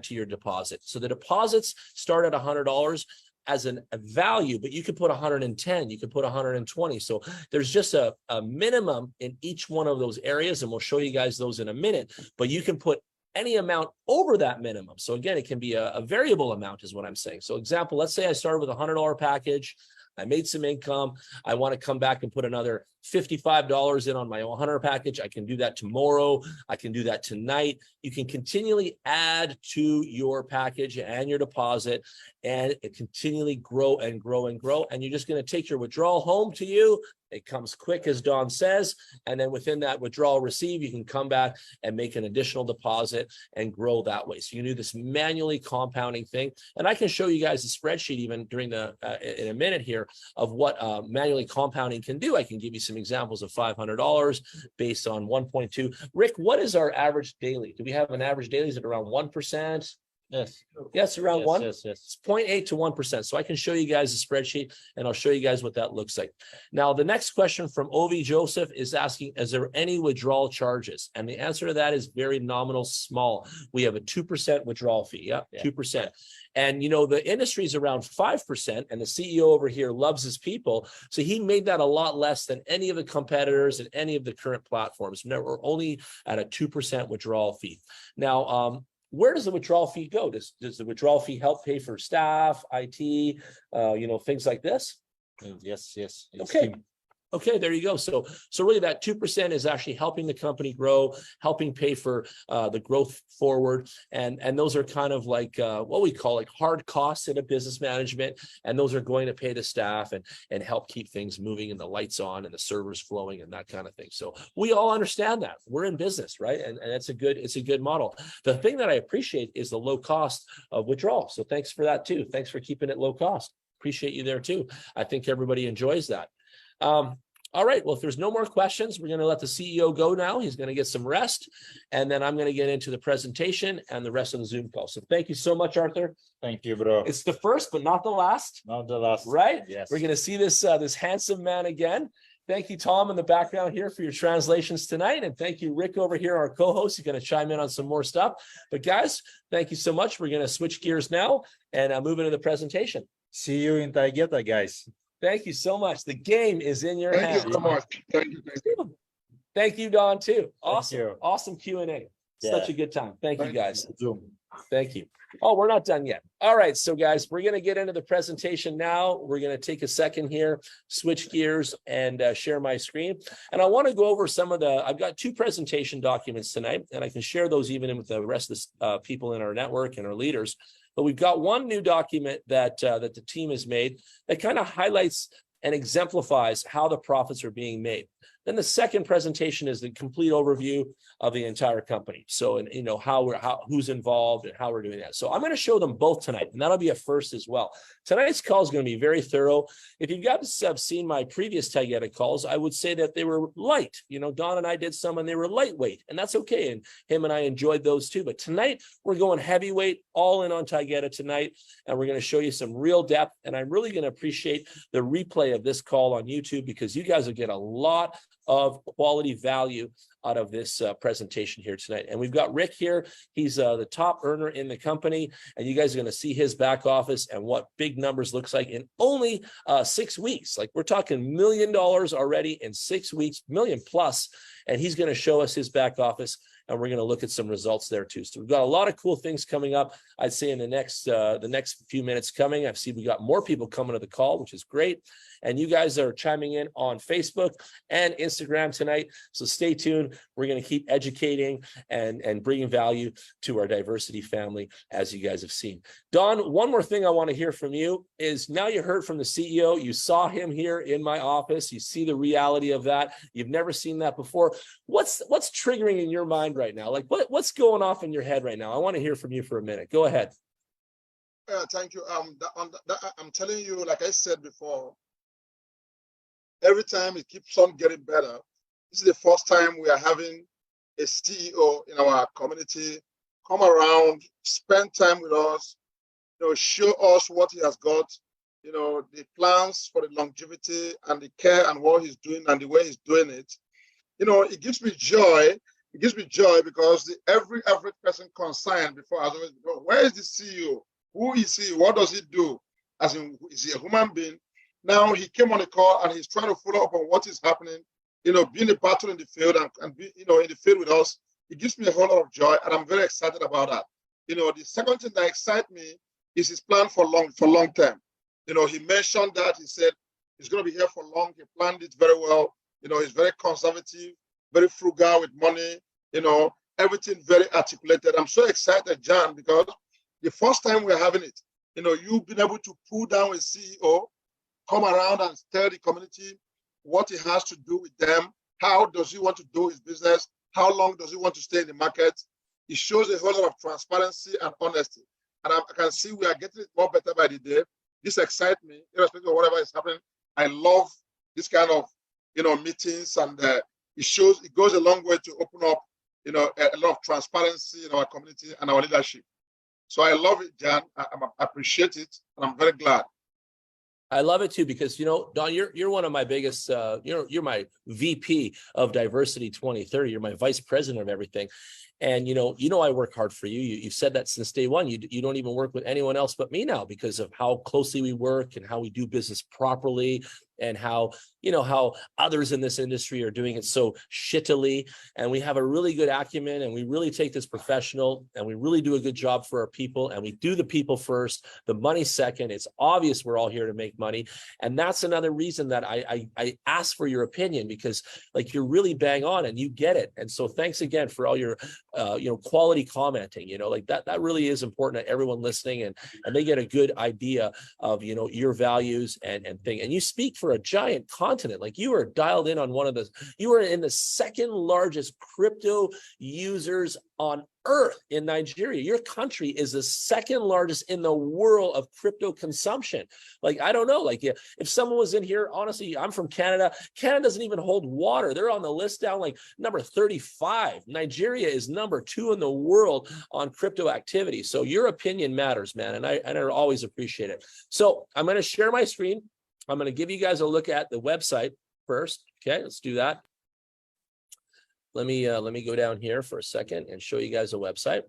S1: your deposit. So the deposits start at $100 as a value, but you could put 110, you could put 120. So there's just a minimum in each one of those areas, and we'll show you guys those in a minute. But you can put any amount over that minimum. So again, it can be a variable amount is what I'm saying. So example, let's say I started with a $100 package. I made some income. I want to come back and put another $55 in on my 100 package. I can do that tomorrow. I can do that tonight. You can continually add to your package and your deposit, and it continually grow and grow and grow. And you're just going to take your withdrawal home to you. It comes quick, as Don says. And then within that withdrawal receive, you can come back and make an additional deposit and grow that way. So you can do this manually compounding thing. And I can show you guys a spreadsheet even during the in a minute here of what manually compounding can do. I can give you some examples of $500 based on 1.2. Rick, what is our average daily? Do we have an average daily? Is it around 1%?
S3: Yes.
S1: Yes, around
S3: Yes,
S1: 1.
S3: yes, yes.
S1: It's 0.8 to 1%. So I can show you guys a spreadsheet and I'll show you guys what that looks like. Now, the next question from Ovi Joseph is asking, is there any withdrawal charges? And the answer to that is very nominal, small. We have a 2% withdrawal fee. Yeah, 2%. And, you know, the industry is around 5%, and the CEO over here loves his people. So he made that a lot less than any of the competitors and any of the current platforms. Now, we're only at a 2% withdrawal fee. Now, where does the withdrawal fee go? Does the withdrawal fee help pay for staff, IT, you know, things like this?
S3: Yes, yes.
S1: Okay. Okay, there you go. So really that 2% is actually helping the company grow, helping pay for the growth forward. And those are kind of like what we call like hard costs in a business management. And those are going to pay the staff and help keep things moving and the lights on and the servers flowing and that kind of thing. So we all understand that. We're in business, right? And it's a good model. The thing that I appreciate is the low cost of withdrawal. So thanks for that too. Thanks for keeping it low cost. Appreciate you there too. I think everybody enjoys that. All right, well, if there's no more questions, we're going to let the CEO go now. He's going to get some rest, and then I'm going to get into the presentation and the rest of the Zoom call. So thank you so much, Arthur.
S3: Thank you, bro.
S1: It's the first, but not the last.
S3: Not the last.
S1: Right?
S3: Yes.
S1: We're going to see this handsome man again. Thank you, Tom, in the background here for your translations tonight. And thank you, Rick, over here, our co-host. He's going to chime in on some more stuff. But guys, thank you so much. We're going to switch gears now and move into the presentation.
S3: See you in Taygeta, guys.
S1: Thank you so much. The game is in your hands.
S2: Thank you so much. Thank you.
S1: Thank you, Don, too. Awesome.
S3: you.
S1: Awesome Q&A.
S3: Yeah.
S1: Such a good time. Thank you, guys.
S3: Zoom.
S1: Thank you. Oh, we're not done yet. All right. So, guys, we're going to get into the presentation now. We're going to take a second here, switch gears, and share my screen. And I want to go over some of I've got 2 presentation documents tonight, and I can share those even with the rest of the people in our network and our leaders. But we've got one new document that the team has made that kind of highlights and exemplifies how the profits are being made. Then the second presentation is the complete overview of the entire company. So, and you know, who's involved and how we're doing that. So I'm going to show them both tonight, and that'll be a first as well. Tonight's call is going to be very thorough. If you guys have seen my previous Taygeta calls, I would say that they were light. You know, Don and I did some and they were lightweight, and that's okay. And him and I enjoyed those too. But tonight we're going heavyweight, all in on Taygeta tonight, and we're going to show you some real depth. And I'm really going to appreciate the replay of this call on YouTube, because you guys will get a lot of quality value out of this presentation here tonight. And we've got Rick here. He's the top earner in the company, and you guys are going to see his back office and what big numbers looks like in only 6 weeks. Like, we're talking $1 million already in 6 weeks, million plus, and he's going to show us his back office, and we're going to look at some results there too. So we've got a lot of cool things coming up, I'd say, in the next few minutes coming. I've seen we got more people coming to the call, which is great. And you guys are chiming in on Facebook and Instagram tonight. So stay tuned. We're going to keep educating and bringing value to our diversity family, as you guys have seen. Don, one more thing I want to hear from you is, now you heard from the CEO, you saw him here in my office, you see the reality of that. You've never seen that before. What's triggering in your mind right now? Like, what's going off in your head right now? I want to hear from you for a minute. Go ahead.
S2: Thank you. I'm telling you, like I said before, every time it keeps on getting better. This is the first time we are having a CEO in our community come around, spend time with us, you know, show us what he has got, you know, the plans for the longevity and the care and what he's doing and the way he's doing it. You know, it gives me joy. It gives me joy because every person concerned before has always been, where is the CEO? Who is he? What does he do? As in, is he a human being? Now he came on the call and he's trying to follow up on what is happening, you know, being a battle in the field and be, you know, in the field with us. It gives me a whole lot of joy, and I'm very excited about that. You know, the second thing that excites me is his plan for long term. You know, he mentioned that, he said, He's going to be here for long. He planned it very well. You know, he's very conservative, very frugal with money, you know, everything very articulated. I'm so excited, Jan, because the first time we're having it, you know, you've been able to pull down a CEO, come around and tell the community what he has to do with them. How does he want to do his business? How long does he want to stay in the market? It shows a whole lot of transparency and honesty. And I can see we are getting it more better by the day. This excites me, irrespective of whatever is happening. I love this kind of, you know, meetings, and it goes a long way to open up, you know, a lot of transparency in our community and our leadership. So I love it, Jan. I appreciate it, and I'm very glad.
S1: I love it too, because, you know, Don, you're one of my biggest, you're my VP of Diversity 2030. You're my vice president of everything. And, you know, I work hard for you. You've said that since day one. You don't even work with anyone else but me now, because of how closely we work and how we do business properly, and how, you know, how others in this industry are doing it so shittily. And we have a really good acumen, and we really take this professional, and we really do a good job for our people, and we do the people first, the money second. It's obvious we're all here to make money. And that's another reason that I ask for your opinion, because like, you're really bang on and you get it. And so thanks again for all your you know, quality commenting, you know, like that really is important to everyone listening, and they get a good idea of, you know, your values and thing. And you speak for a giant continent. Like, you are dialed in on you are in the second largest crypto users on earth in Nigeria. Your country is the second largest in the world of crypto consumption. Like, I don't know, like, if someone was in here, honestly, I'm from Canada. Canada doesn't even hold water. They're on the list down like number 35. Nigeria is number 2 in the world on crypto activity. So your opinion matters, man. And I always appreciate it. So I'm going to share my screen. I'm going to give you guys a look at the website first. Okay, let's do that. Let me go down here for a second and show you guys a website.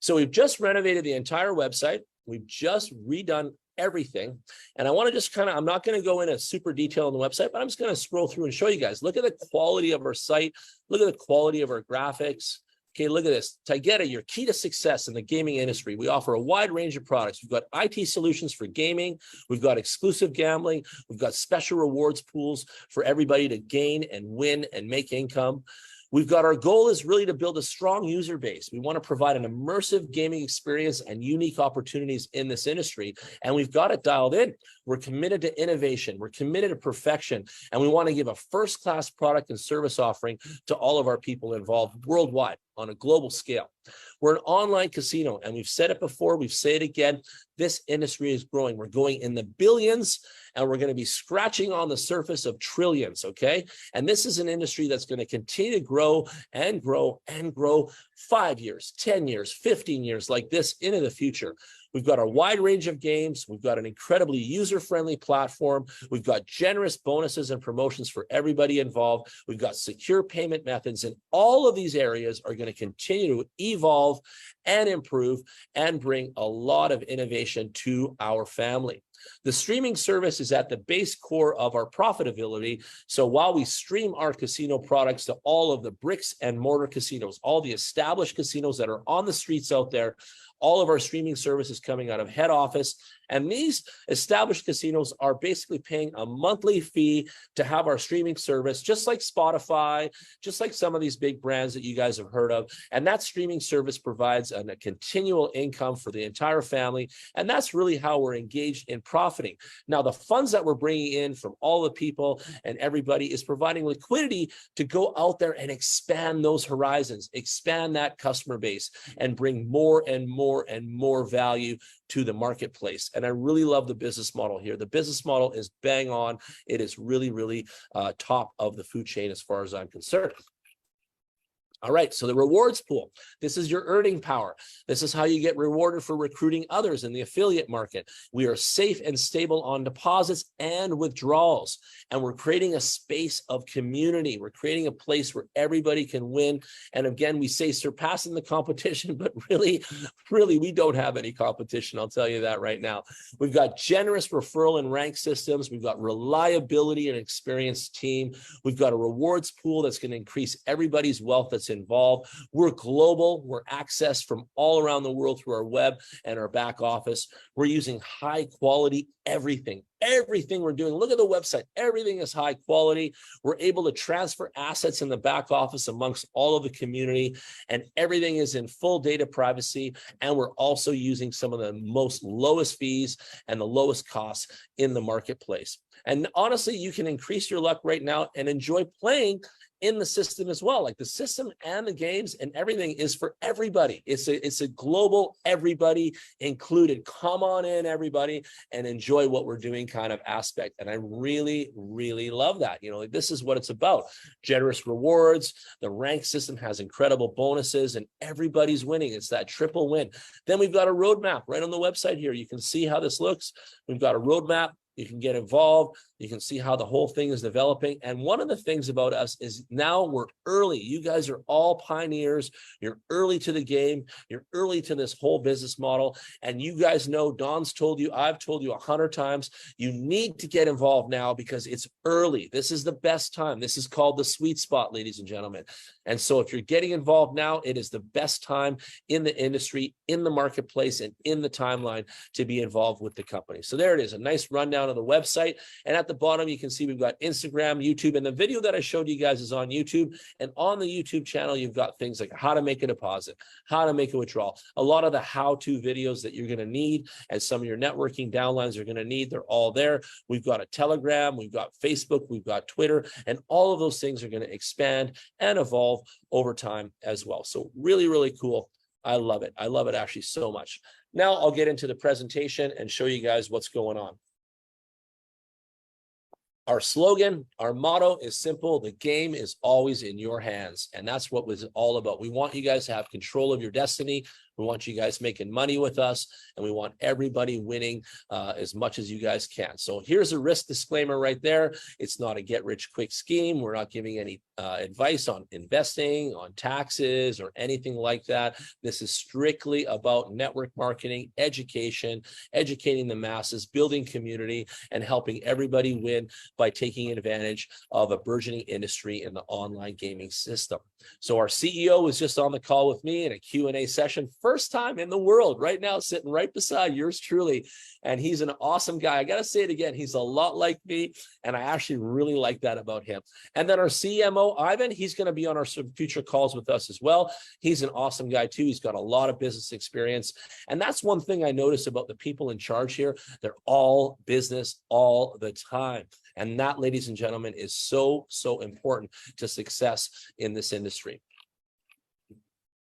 S1: So we've just renovated the entire website. We've just redone everything. And I want to just I'm not going to go into super detail on the website, but I'm just going to scroll through and show you guys. Look at the quality of our site. Look at the quality of our graphics. Okay, look at this. Taygeta, your key to success in the gaming industry. We offer a wide range of products. We've got IT solutions for gaming. We've got exclusive gambling. We've got special rewards pools for everybody to gain and win and make income. We've got, our goal is really to build a strong user base. We want to provide an immersive gaming experience and unique opportunities in this industry. And we've got it dialed in. We're committed to innovation. We're committed to perfection. And we want to give a first-class product and service offering to all of our people involved worldwide on a global scale. We're an online casino, and we've said it before, we've said it again, this industry is growing. We're going in the billions, and we're going to be scratching on the surface of trillions, okay? And this is an industry that's going to continue to grow and grow and grow 5 years, 10 years, 15 years like this into the future. We've got a wide range of games. We've got an incredibly user-friendly platform. We've got generous bonuses and promotions for everybody involved. We've got secure payment methods, and all of these areas are going to continue to evolve and improve and bring a lot of innovation to our family. The streaming service is at the base core of our profitability. So while we stream our casino products to all of the bricks and mortar casinos, all the established casinos that are on the streets out there, all of our streaming services coming out of head office. And these established casinos are basically paying a monthly fee to have our streaming service, just like Spotify, just like some of these big brands that you guys have heard of. And that streaming service provides a continual income for the entire family. And that's really how we're engaged in profiting. Now, the funds that we're bringing in from all the people and everybody is providing liquidity to go out there and expand those horizons, expand that customer base, and bring more and more and more value to the marketplace. And I really love the business model here. The business model is bang on. It is really, really top of the food chain as far as I'm concerned. All right, so the rewards pool. This is your earning power. This is how you get rewarded for recruiting others in the affiliate market. We are safe and stable on deposits and withdrawals. And we're creating a space of community. We're creating a place where everybody can win. And again, we say surpassing the competition, but really, we don't have any competition. I'll tell you that right now. We've got generous referral and rank systems. We've got reliability and experienced team. We've got a rewards pool that's going to increase everybody's wealth that's involved. We're global. We're accessed from all around the world through our web and our back office. We're using high quality everything Everything we're doing, look at the website, everything is high quality. We're able to transfer assets in the back office amongst all of the community, and everything is in full data privacy. And we're also using some of the most lowest fees and the lowest costs in the marketplace. And honestly, you can increase your luck right now and enjoy playing in the system as well. Like the system and the games and everything is for everybody. It's a global, everybody included. Come on in, everybody, and enjoy what we're doing kind of aspect. And I really, really love that. You know, this is what it's about. Generous rewards. The rank system has incredible bonuses, and everybody's winning. It's that triple win. Then we've got a roadmap right on the website here. You can see how this looks. We've got a roadmap. You can get involved. You can see how the whole thing is developing. And one of the things about us is now we're early. You guys are all pioneers. You're early to the game. You're early to this whole business model. And you guys know, Don's told you, I've told you 100 times, you need to get involved now because it's early. This is the best time. This is called the sweet spot, ladies and gentlemen. And so if you're getting involved now, it is the best time in the industry, in the marketplace, and in the timeline to be involved with the company. So there it is, a nice rundown of the website. And at the bottom, you can see we've got Instagram, YouTube, and the video that I showed you guys is on YouTube. And on the YouTube channel, you've got things like how to make a deposit, how to make a withdrawal, a lot of the how-to videos that you're going to need, and some of your networking downlines are going to need. They're all there. We've got a Telegram, we've got Facebook, we've got Twitter, and all of those things are going to expand and evolve over time as well. So really, really cool. I love it. I love it actually so much. Now I'll get into the presentation and show you guys what's going on. Our slogan, our motto is simple. The game is always in your hands. And that's what was all about. We want you guys to have control of your destiny. We want you guys making money with us, and we want everybody winning as much as you guys can. So here's a risk disclaimer right there. It's not a get-rich-quick scheme. We're not giving any advice on investing, on taxes, or anything like that. This is strictly about network marketing, education, educating the masses, building community, and helping everybody win by taking advantage of a burgeoning industry in the online gaming system. So our CEO is just on the call with me in a Q&A session. First time in the world right now, sitting right beside yours truly. And he's an awesome guy. I got to say it again. He's a lot like me. And I actually really like that about him. And then our CMO, Ivan, he's going to be on our future calls with us as well. He's an awesome guy too. He's got a lot of business experience. And that's one thing I notice about the people in charge here. They're all business all the time. And that, ladies and gentlemen, is so, so important to success in this industry.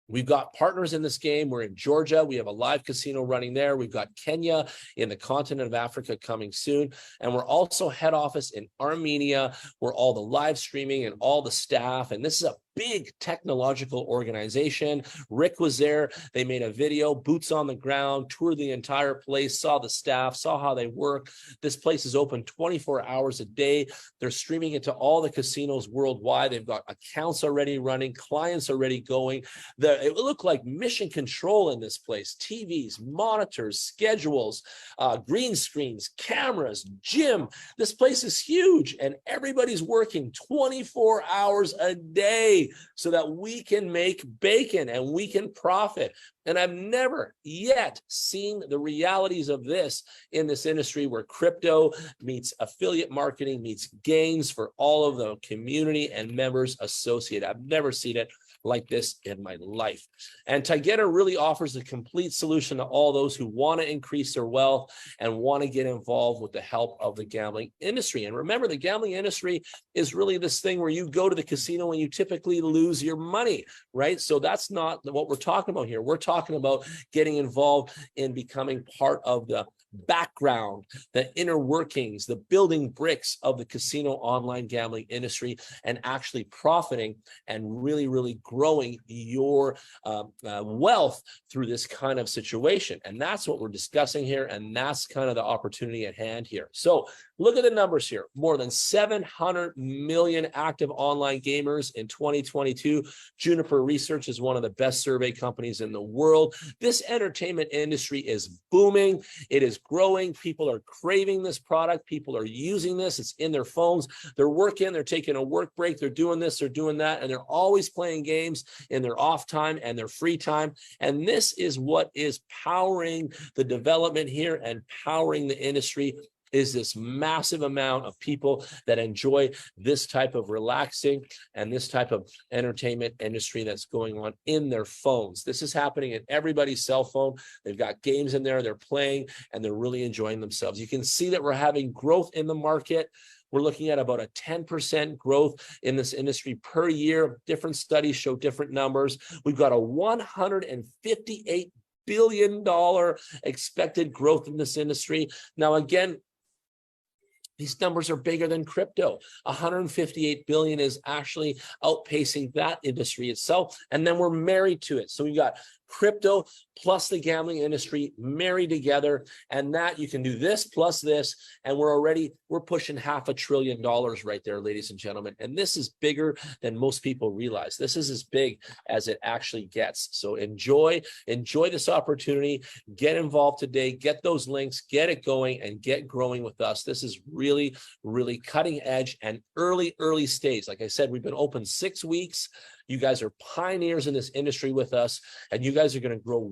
S1: We've got partners in this game. We're in Georgia. We have a live casino running there. We've got Kenya in the continent of Africa coming soon. And we're also head office in Armenia, where all the live streaming and all the staff, and this is a big technological organization. Rick was there. They made a video, boots on the ground, toured the entire place, saw the staff, saw how they work. This place is open 24 hours a day. They're streaming it to all the casinos worldwide. They've got accounts already running, clients already going. It looked like mission control in this place. TVs, monitors, schedules, green screens, cameras, gym. This place is huge, and everybody's working 24 hours a day so that we can make bacon and we can profit. And I've never yet seen the realities of this in this industry, where crypto meets affiliate marketing, meets gains for all of the community and members associated. I've never seen it like this in my life. And Taygeta really offers a complete solution to all those who want to increase their wealth and want to get involved with the help of the gambling industry. And remember, the gambling industry is really this thing where you go to the casino and you typically lose your money, right? So that's not what we're talking about here. We're talking about getting involved in becoming part of the background, the inner workings, the building bricks of the casino online gambling industry, and actually profiting and really, really growing your wealth through this kind of situation. And that's what we're discussing here. And that's kind of the opportunity at hand here. So look at the numbers here. More than 700 million active online gamers in 2022. Juniper Research is one of the best survey companies in the world. This entertainment industry is booming. It is growing. People are craving this product. People are using this. It's in their phones. They're working. They're taking a work break. They're doing this. They're doing that. And they're always playing games in their off time and their free time. And this is what is powering the development here and powering the industry, is this massive amount of people that enjoy this type of relaxing and this type of entertainment industry that's going on in their phones. This is happening in everybody's cell phone. They've got games in there, they're playing, and they're really enjoying themselves. You can see that we're having growth in the market. We're looking at about a 10% growth in this industry per year. Different studies show different numbers. We've got a $158 billion expected growth in this industry. Now, again, these numbers are bigger than crypto. 158 billion is actually outpacing that industry itself. And then we're married to it. So we got crypto plus the gambling industry married together, and that you can do this plus this, and we're pushing $500 billion right there, ladies and gentlemen. And this is bigger than most people realize. This is as big as it actually gets. So enjoy this opportunity. Get involved today. Get those links. Get it going and get growing with us. This is really, really cutting edge and early stage. Like I said, we've been open 6 weeks. You guys are pioneers in this industry with us, and you guys are going to grow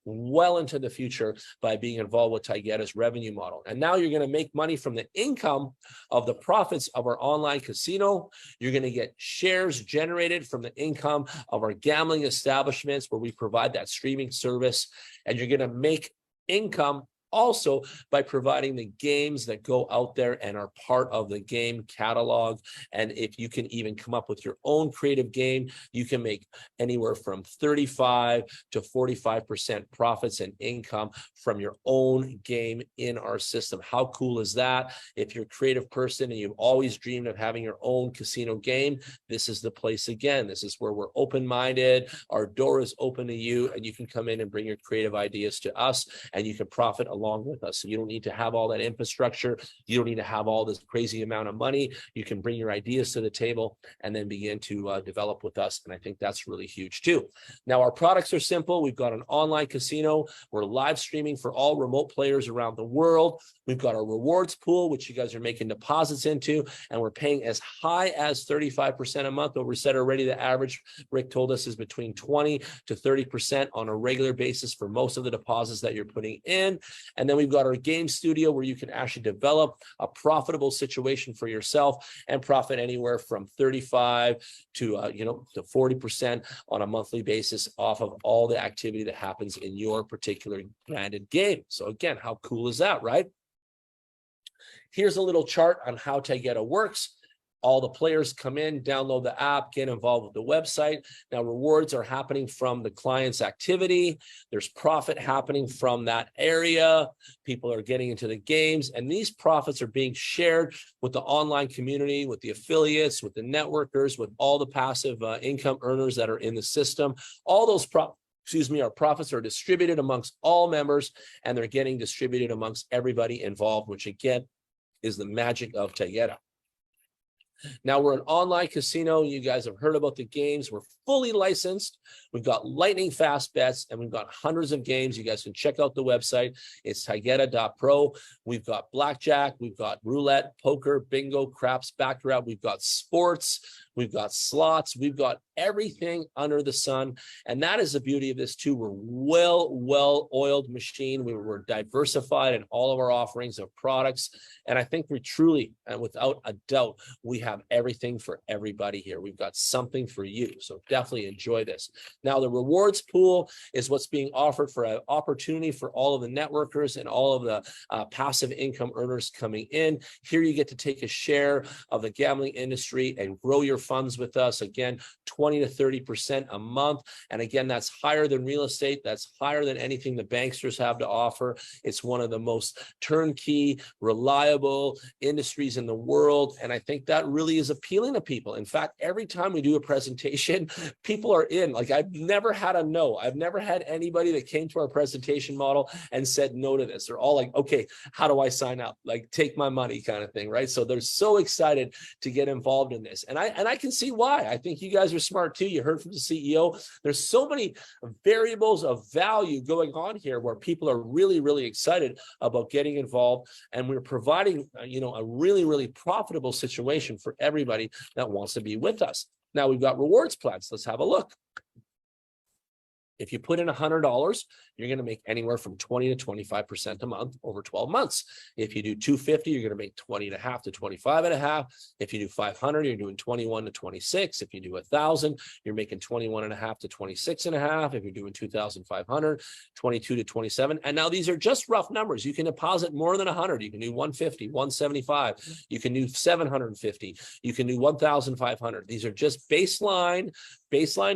S1: well into the future by being involved with Taygeta's revenue model. And now you're going to make money from the income of the profits of our online casino. You're going to get shares generated from the income of our gambling establishments where we provide that streaming service, and you're going to make income also by providing the games that go out there and are part of the game catalog. And if you can even come up with your own creative game, you can make anywhere from 35 to 45% profits and income from your own game in our system. How cool is that? If you're a creative person and you've always dreamed of having your own casino game, this is the place again. This is where we're open-minded. Our door is open to you, and you can come in and bring your creative ideas to us, and you can profit along with us. So you don't need to have all that infrastructure. You don't need to have all this crazy amount of money. You can bring your ideas to the table and then begin to develop with us. And I think that's really huge too. Now, our products are simple. We've got an online casino. We're live streaming for all remote players around the world. We've got our rewards pool, which you guys are making deposits into, and we're paying as high as 35% a month. But we said already the average, Rick told us, is between 20 to 30% on a regular basis for most of the deposits that you're putting in. And then we've got our game studio where you can actually develop a profitable situation for yourself and profit anywhere from 35 to 40% on a monthly basis off of all the activity that happens in your particular branded game. So again, how cool is that, right? Here's a little chart on how Taygeta works. All the players come in, download the app, get involved with the website. Now, rewards are happening from the client's activity. There's profit happening from that area. People are getting into the games, and these profits are being shared with the online community, with the affiliates, with the networkers, with all the passive income earners that are in the system. All those our profits are distributed amongst all members, and they're getting distributed amongst everybody involved, which again is the magic of Taygeta. Now, we're an online casino. You guys have heard about the games. We're fully licensed. We've got lightning fast bets, and we've got hundreds of games. You guys can check out the website. It's taygeta.pro. We've got blackjack. We've got roulette, poker, bingo, craps, baccarat. We've got sports. We've got slots. We've got everything under the sun. And that is the beauty of this too. We're well-oiled machine. We're diversified in all of our offerings of products. And I think we truly, and without a doubt, we have everything for everybody here. We've got something for you. So definitely enjoy this. Now, the rewards pool is what's being offered for an opportunity for all of the networkers and all of the passive income earners coming in. Here you get to take a share of the gambling industry and grow your funds with us. Again, 20 to 30% a month. And again, that's higher than real estate. That's higher than anything the banksters have to offer. It's one of the most turnkey, reliable industries in the world. And I think that really is appealing to people. In fact, every time we do a presentation, people are in. Like, I've never had a no. I've never had anybody that came to our presentation model and said no to this. They're all like, okay, how do I sign up? Like, take my money kind of thing, right? So they're so excited to get involved in this. And I can see why. I think you guys are smart too. You heard from the CEO. There's so many variables of value going on here where people are really, really excited about getting involved. And we're providing, a really, really profitable situation for everybody that wants to be with us. Now, we've got rewards plans. Let's have a look. If you put in $100, you're going to make anywhere from 20 to 25% a month over 12 months. If you do 250, you're going to make 20.5 to 25.5. If you do 500, you're doing 21 to 26. If you do 1,000, you're making 21.5 to 26.5. If you're doing 2,500, 22 to 27. And now these are just rough numbers. You can deposit more than 100. You can do 150, 175. You can do 750. You can do 1,500. These are just baseline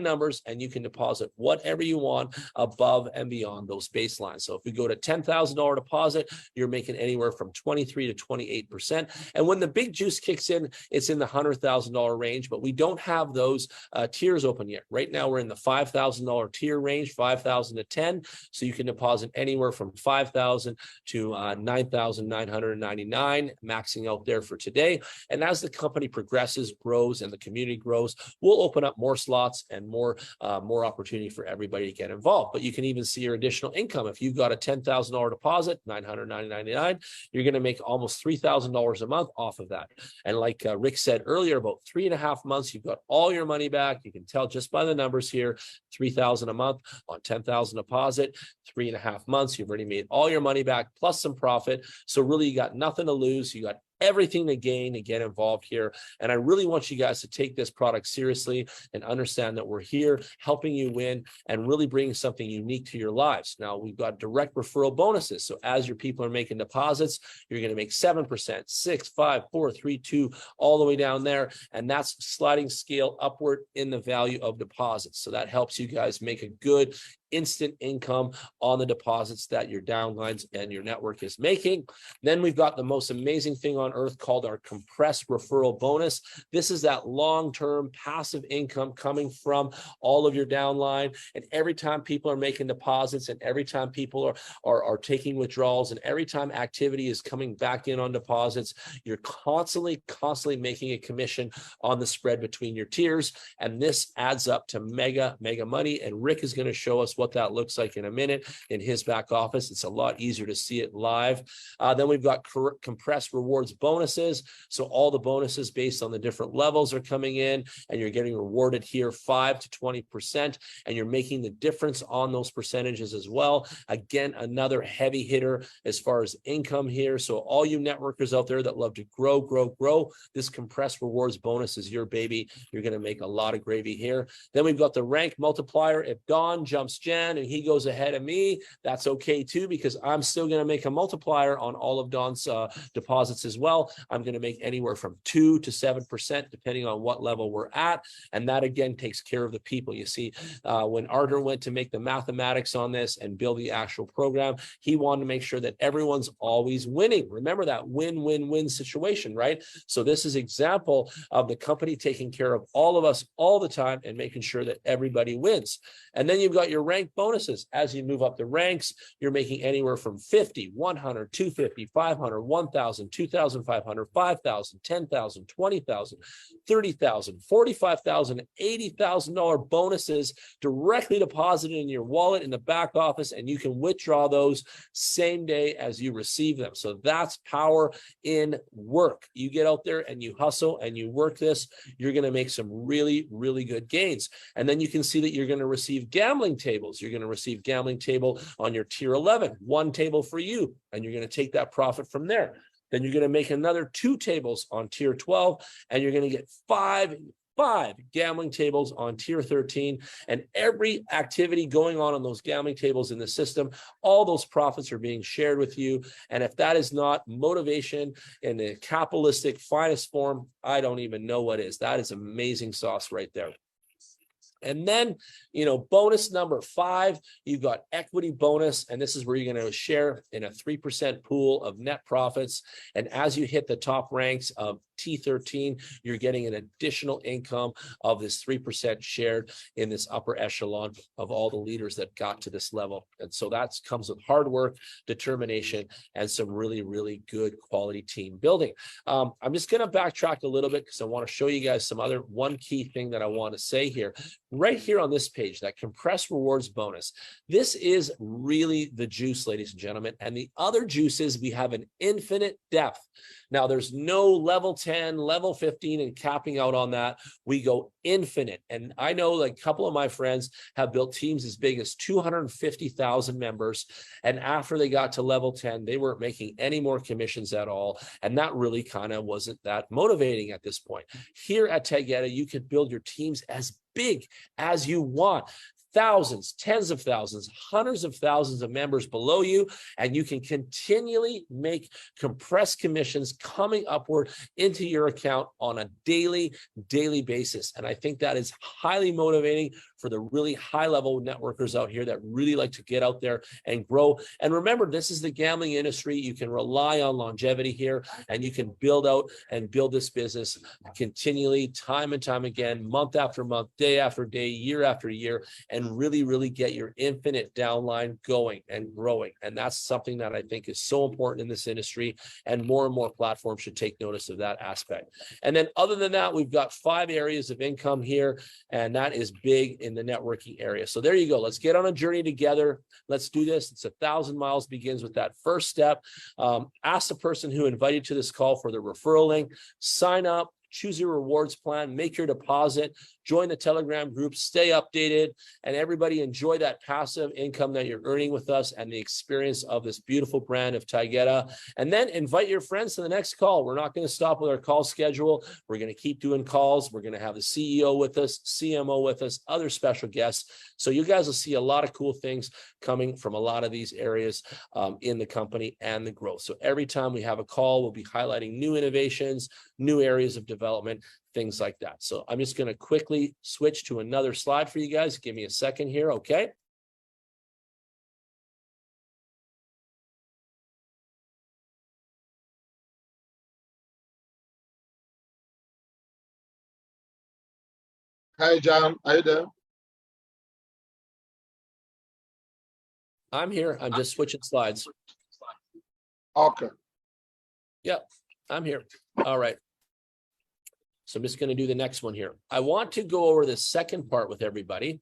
S1: numbers, and you can deposit whatever you want above and beyond those baselines. So if we go to $10,000 deposit, you're making anywhere from 23 to 28%. And when the big juice kicks in, it's in the $100,000 range, but we don't have those tiers open yet. Right now, we're in the $5,000 tier range, 5,000 to 10. So you can deposit anywhere from 5,000 to 9,999, maxing out there for today. And as the company progresses, grows, and the community grows, we'll open up more slots and more opportunity for everybody to get involved. But you can even see your additional income. If you've got a $10,000 deposit, $999, you're going to make almost $3,000 a month off of that. And like Rick said earlier, about 3.5 months, you've got all your money back. You can tell just by the numbers here, $3,000 a month on 10,000 deposit, 3.5 months, you've already made all your money back plus some profit. So really, you got nothing to lose. You got everything to gain to get involved here. And I really want you guys to take this product seriously and understand that we're here helping you win and really bringing something unique to your lives. Now, we've got direct referral bonuses. So as your people are making deposits, you're going to make 7%, 6, 5, 4, 3, 2, all the way down there. And that's sliding scale upward in the value of deposits. So that helps you guys make a good instant income on the deposits that your downlines and your network is making. Then we've got the most amazing thing on earth called our compressed referral bonus. This is that long-term passive income coming from all of your downline. And every time people are making deposits, and every time people are taking withdrawals, and every time activity is coming back in on deposits, you're constantly making a commission on the spread between your tiers. And this adds up to mega money. And Rick is going to show us what that looks like in a minute in his back office. It's a lot easier to see it live. Then we've got compressed rewards bonuses. So all the bonuses based on the different levels are coming in, and you're getting rewarded here 5 to 20%, and you're making the difference on those percentages as well. Again, another heavy hitter as far as income here. So all you networkers out there that love to grow, this compressed rewards bonus is your baby. You're going to make a lot of gravy here. Then we've got the rank multiplier. If Don jumps Jen and he goes ahead of me, that's okay too, because I'm still going to make a multiplier on all of Don's deposits as well. I'm going to make anywhere from 2 to 7%, depending on what level we're at. And that again takes care of the people. You see, when Artur went to make the mathematics on this and build the actual program, he wanted to make sure that everyone's always winning. Remember that win-win-win situation, right? So this is example of the company taking care of all of us all the time and making sure that everybody wins. And then you've got your rank bonuses. As you move up the ranks, you're making anywhere from 50, 100, 250, 500, 1,000, 2,500, 5,000, 10,000, 20,000, 30,000, 45,000, $80,000 bonuses directly deposited in your wallet in the back office, and you can withdraw those same day as you receive them. So that's power in work. You get out there and you hustle and you work this, you're going to make some really good gains. And then you can see that you're going to receive gambling tables. You're going to receive gambling table on your tier 11, 1 table for you, and you're going to take that profit from there. Then you're going to make another 2 tables on tier 12, and you're going to get 5 gambling tables on tier 13. And every activity going on those gambling tables in the system, all those profits are being shared with you. And if that is not motivation in the capitalistic finest form, I don't even know what is. That is amazing sauce right there. And then, bonus number 5, you've got equity bonus. And this is where you're going to share in a 3% pool of net profits. And as you hit the top ranks of T13, you're getting an additional income of this 3% shared in this upper echelon of all the leaders that got to this level. And so that comes with hard work, determination, and some really good quality team building. I'm just going to backtrack a little bit because I want to show you guys one key thing that I want to say here. Right here on this page, that compressed rewards bonus. This is really the juice, ladies and gentlemen. And the other juice is we have an infinite depth. Now, there's no level 10, level 15, and capping out on that, we go infinite. And I know like a couple of my friends have built teams as big as 250,000 members. And after they got to level 10, they weren't making any more commissions at all. And that really kind of wasn't that motivating at this point. Here at Taygeta, you can build your teams as big as you want. Thousands, tens of thousands, hundreds of thousands of members below you, and you can continually make compressed commissions coming upward into your account on a daily basis. And I think that is highly motivating for the really high level networkers out here that really like to get out there and grow. And remember, this is the gambling industry. You can rely on longevity here, and you can build out and build this business continually, time and time again, month after month, day after day, year after year, and really get your infinite downline going and growing. And that's something that I think is so important in this industry, and more platforms should take notice of that aspect. And then other than that, we've got 5 areas of income here, and that is big in the networking area. So there you go. Let's get on a journey together. Let's do this. It's 1,000 miles begins with that first step. Ask the person who invited you to this call for the referral link, sign up, choose your rewards plan, make your deposit, join the Telegram group, stay updated, and everybody enjoy that passive income that you're earning with us and the experience of this beautiful brand of Taygeta. And then invite your friends to the next call. We're not going to stop with our call schedule. We're going to keep doing calls. We're going to have the CEO with us, CMO with us, other special guests. So you guys will see a lot of cool things coming from a lot of these areas in the company and the growth. So every time we have a call, we'll be highlighting new innovations, new areas of development, things like that. So I'm just going to quickly switch to another slide for you guys. Give me a second here. Okay.
S2: Hi, Jan. Are you there?
S1: I'm here. I'm just switching slides.
S2: Okay.
S1: Yep, I'm here. All right. So I'm just going to do the next one here. I want to go over the second part with everybody.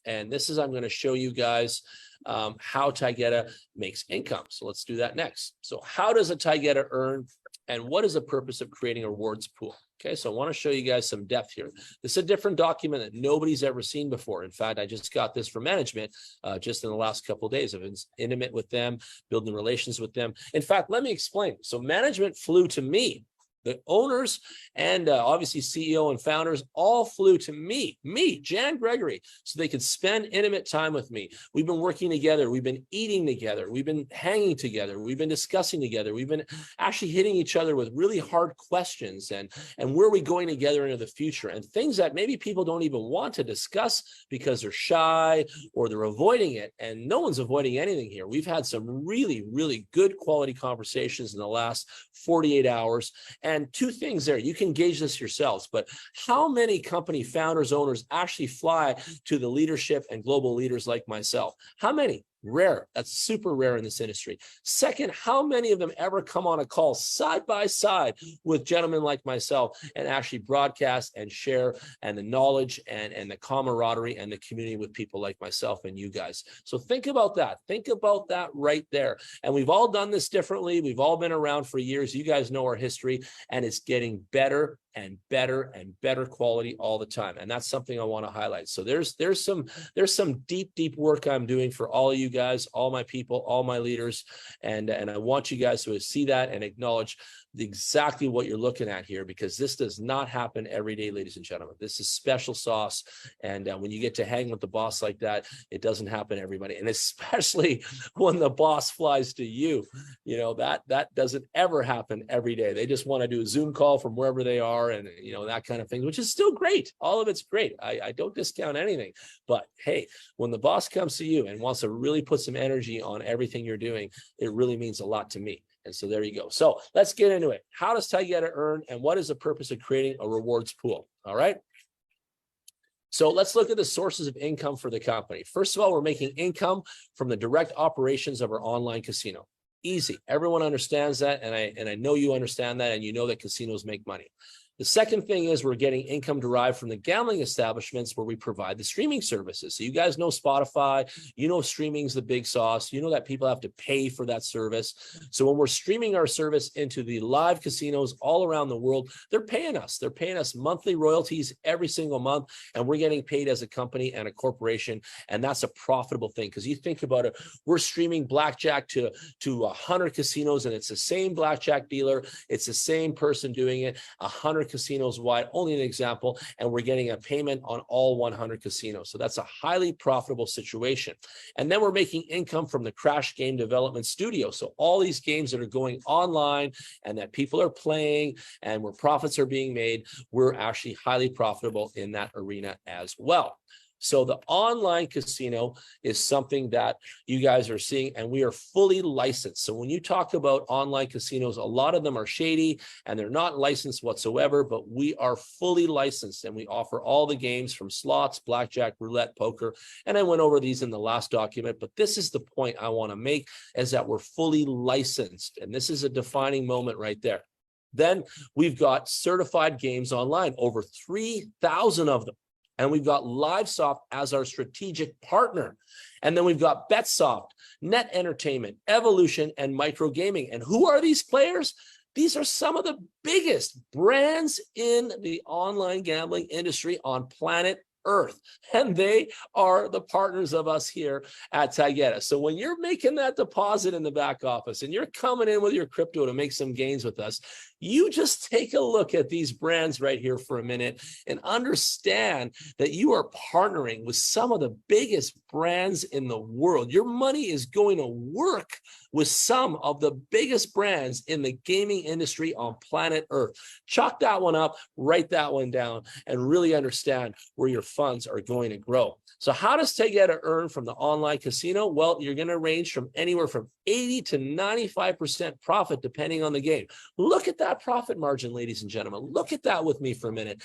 S1: And this is, I'm going to show you guys how Taygeta makes income. So let's do that next. So how does a Taygeta earn, and what is the purpose of creating a rewards pool? Okay, so I want to show you guys some depth here. This is a different document that nobody's ever seen before. In fact, I just got this from management just in the last couple of days. I've been intimate with them, building relations with them. In fact, let me explain. So management flew to me. The owners and obviously CEO and founders all flew to me, Jan Gregory, so they could spend intimate time with me. We've been working together. We've been eating together. We've been hanging together. We've been discussing together. We've been actually hitting each other with really hard questions and where are we going together into the future, and things that maybe people don't even want to discuss because they're shy or they're avoiding it. And no one's avoiding anything here. We've had some really good quality conversations in the last 48 hours. And 2 things there, you can gauge this yourselves, but how many company founders, owners actually fly to the leadership and global leaders like myself? How many? Rare. That's super rare in this industry. Second, how many of them ever come on a call side by side with gentlemen like myself and actually broadcast and share and the knowledge and the camaraderie and the community with people like myself and you guys? So think about that. Think about that right there. And we've all done this differently. We've all been around for years. You guys know our history, and it's getting better and better quality all the time. And that's something I want to highlight. So there's some deep work I'm doing for all of you guys, all my people, all my leaders. And I want you guys to see that and acknowledge exactly what you're looking at here, because this does not happen every day, ladies and gentlemen. This is special sauce. And when you get to hang with the boss like that, it doesn't happen to everybody. And especially when the boss flies to you, you know, that doesn't ever happen every day. They just want to do a Zoom call from wherever they are and, you know, that kind of thing, which is still great. All of it's great. I don't discount anything. But hey, when the boss comes to you and wants to really put some energy on everything you're doing, it really means a lot to me. And so there you go. So let's get into it. How does Taygeta earn, and what is the purpose of creating a rewards pool? All right. So let's look at the sources of income for the company. First of all, we're making income from the direct operations of our online casino. Easy. Everyone understands that. And I know you understand that, and you know that casinos make money. The second thing is we're getting income derived from the gambling establishments where we provide the streaming services. So you guys know Spotify, you know streaming's the big sauce, you know that people have to pay for that service. So when we're streaming our service into the live casinos all around the world, they're paying us. They're paying us monthly royalties every single month, and we're getting paid as a company and a corporation, and that's a profitable thing. Because you think about it, we're streaming blackjack to 100 casinos, and it's the same blackjack dealer, it's the same person doing it, 100 casinos wide, only an example, and we're getting a payment on all 100 casinos. So that's a highly profitable situation. And then we're making income from the Crash Game Development Studio. So all these games that are going online and that people are playing and where profits are being made, we're actually highly profitable in that arena as well. So the online casino is something that you guys are seeing, and we are fully licensed. So when you talk about online casinos, a lot of them are shady and they're not licensed whatsoever, but we are fully licensed and we offer all the games from slots, blackjack, roulette, poker. And I went over these in the last document, but this is the point I want to make, is that we're fully licensed. And this is a defining moment right there. Then we've got certified games online, over 3,000 of them. And we've got LiveSoft as our strategic partner. And then we've got BetSoft, Net Entertainment, Evolution, and Micro Gaming. And who are these players? These are some of the biggest brands in the online gambling industry on planet Earth, and they are the partners of us here at Taygeta. So when you're making that deposit in the back office and you're coming in with your crypto to make some gains with us, you just take a look at these brands right here for a minute and understand that you are partnering with some of the biggest brands in the world. Your money is going to work with some of the biggest brands in the gaming industry on planet Earth. Chalk that one up, write that one down, and really understand where your funds are going to grow. So how does Taygeta earn from the online casino? Well, you're going to range from anywhere from 80 to 95% profit, depending on the game. Look at that profit margin, ladies and gentlemen. Look at that with me for a minute.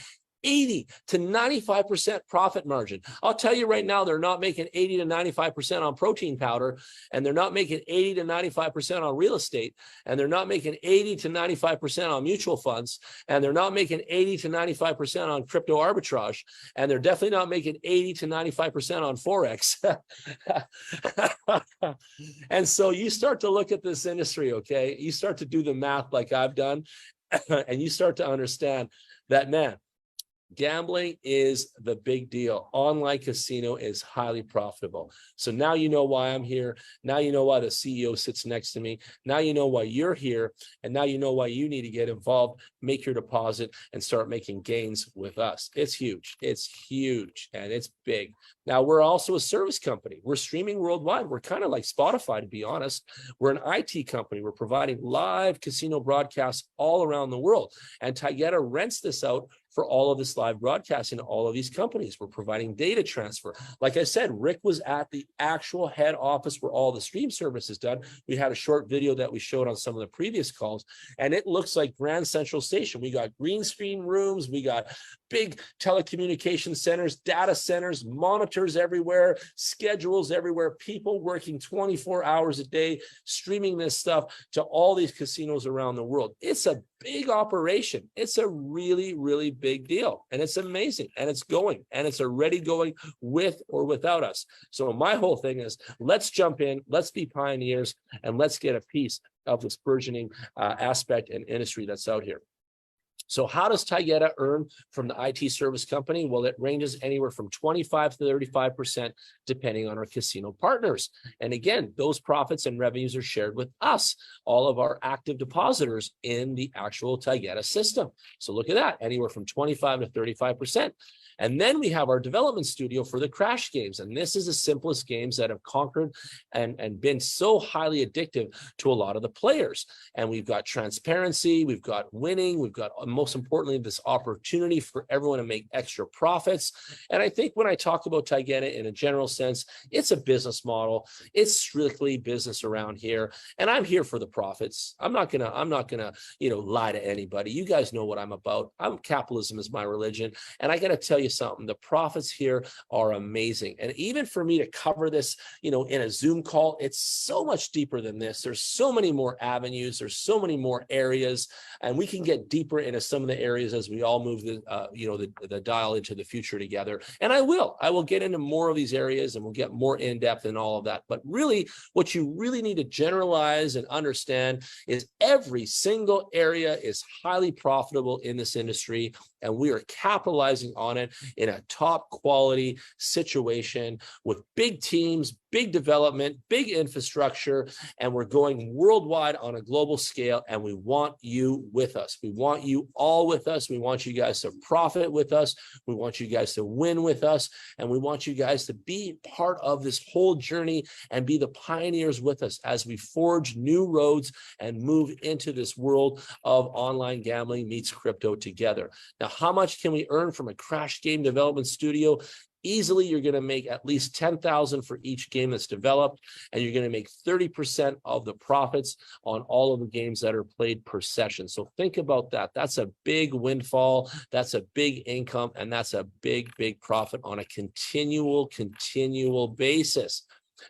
S1: 80 to 95% profit margin. I'll tell you right now, they're not making 80 to 95% on protein powder, and they're not making 80 to 95% on real estate, and they're not making 80 to 95% on mutual funds, and they're not making 80 to 95% on crypto arbitrage, and they're definitely not making 80 to 95% on Forex. And so you start to look at this industry, okay? You start to do the math like I've done, and you start to understand that, man, gambling is the big deal. Online casino is highly profitable. So now you know why I'm here. Now you know why the CEO sits next to me. Now you know why you're here. And now you know why you need to get involved, make your deposit, and start making gains with us. It's huge. It's huge, and it's big. Now, we're also a service company. We're streaming worldwide. We're kind of like Spotify, to be honest. We're an IT company. We're providing live casino broadcasts all around the world. And Taygeta rents this out for all of this live broadcasting to all of these companies. We're providing data transfer. Like I said, Rick was at the actual head office where all the stream service is done. We had a short video that we showed on some of the previous calls, and it looks like Grand Central Station. We got green screen rooms, we got big telecommunication centers, data centers, monitors everywhere, schedules everywhere, people working 24 hours a day, streaming this stuff to all these casinos around the world. It's a big operation. It's a really, really big deal. And it's amazing. And it's going. And it's already going with or without us. So my whole thing is, let's jump in, let's be pioneers, and let's get a piece of this burgeoning aspect and industry that's out here. So how does Taygeta earn from the IT service company? Well, it ranges anywhere from 25 to 35%, depending on our casino partners. And again, those profits and revenues are shared with us, all of our active depositors in the actual Taygeta system. So look at that, anywhere from 25 to 35%. And then we have our development studio for the crash games. And this is the simplest games that have conquered and been so highly addictive to a lot of the players. And we've got transparency, we've got winning, we've got, most importantly, this opportunity for everyone to make extra profits. And I think when I talk about Taygeta in a general sense, it's a business model. It's strictly business around here. And I'm here for the profits. I'm not gonna, lie to anybody. You guys know what I'm about. Capitalism is my religion. And I gotta tell you something, the profits here are amazing. And even for me to cover this, in a Zoom call, it's so much deeper than this. There's so many more avenues, there's so many more areas, and we can get deeper in a some of the areas as we all move the dial into the future together. And I will get into more of these areas, and we'll get more in depth in all of that. But really, what you really need to generalize and understand is every single area is highly profitable in this industry, and we are capitalizing on it in a top quality situation with big teams, big development, big infrastructure, and we're going worldwide on a global scale, and we want you with us. We want you all with us. We want you guys to profit with us. We want you guys to win with us, and we want you guys to be part of this whole journey and be the pioneers with us as we forge new roads and move into this world of online gambling meets crypto together. Now, how much can we earn from a crash game development studio? Easily, you're going to make at least $10,000 for each game that's developed, and you're going to make 30% of the profits on all of the games that are played per session. So think about that. That's a big windfall. That's a big income, and that's a big, big profit on a continual basis.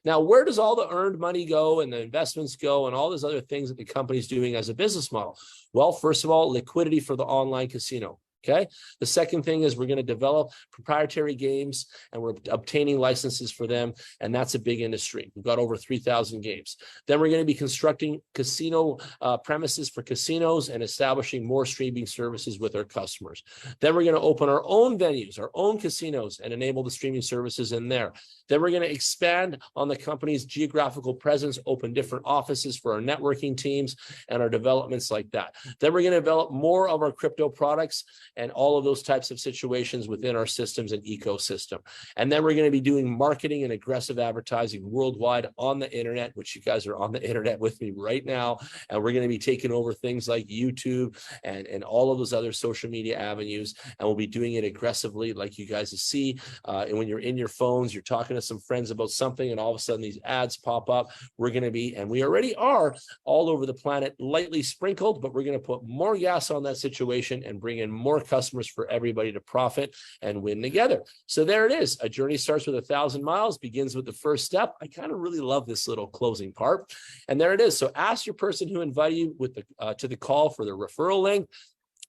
S1: Now, where does all the earned money go and the investments go and all those other things that the company's doing as a business model? Well, first of all, liquidity for the online casino. Okay. The second thing is we're going to develop proprietary games, and we're obtaining licenses for them. And that's a big industry. We've got over 3,000 games. Then we're going to be constructing casino premises for casinos and establishing more streaming services with our customers. Then we're going to open our own venues, our own casinos, and enable the streaming services in there. Then we're going to expand on the company's geographical presence, open different offices for our networking teams and our developments like that. Then we're going to develop more of our crypto products and all of those types of situations within our systems and ecosystem. And then we're going to be doing marketing and aggressive advertising worldwide on the internet, which you guys are on the internet with me right now. And we're going to be taking over things like YouTube and all of those other social media avenues. And we'll be doing it aggressively, like you guys see. And when you're in your phones, you're talking to some friends about something, and all of a sudden these ads pop up. We're going to be, and we already are, all over the planet, lightly sprinkled, but we're going to put more gas on that situation and bring in more customers for everybody to profit and win together. So there it is. A journey starts with 1,000 miles, begins with the first step. I kind of really love this little closing part. And there it is. So ask your person who invited you with to the call for the referral link.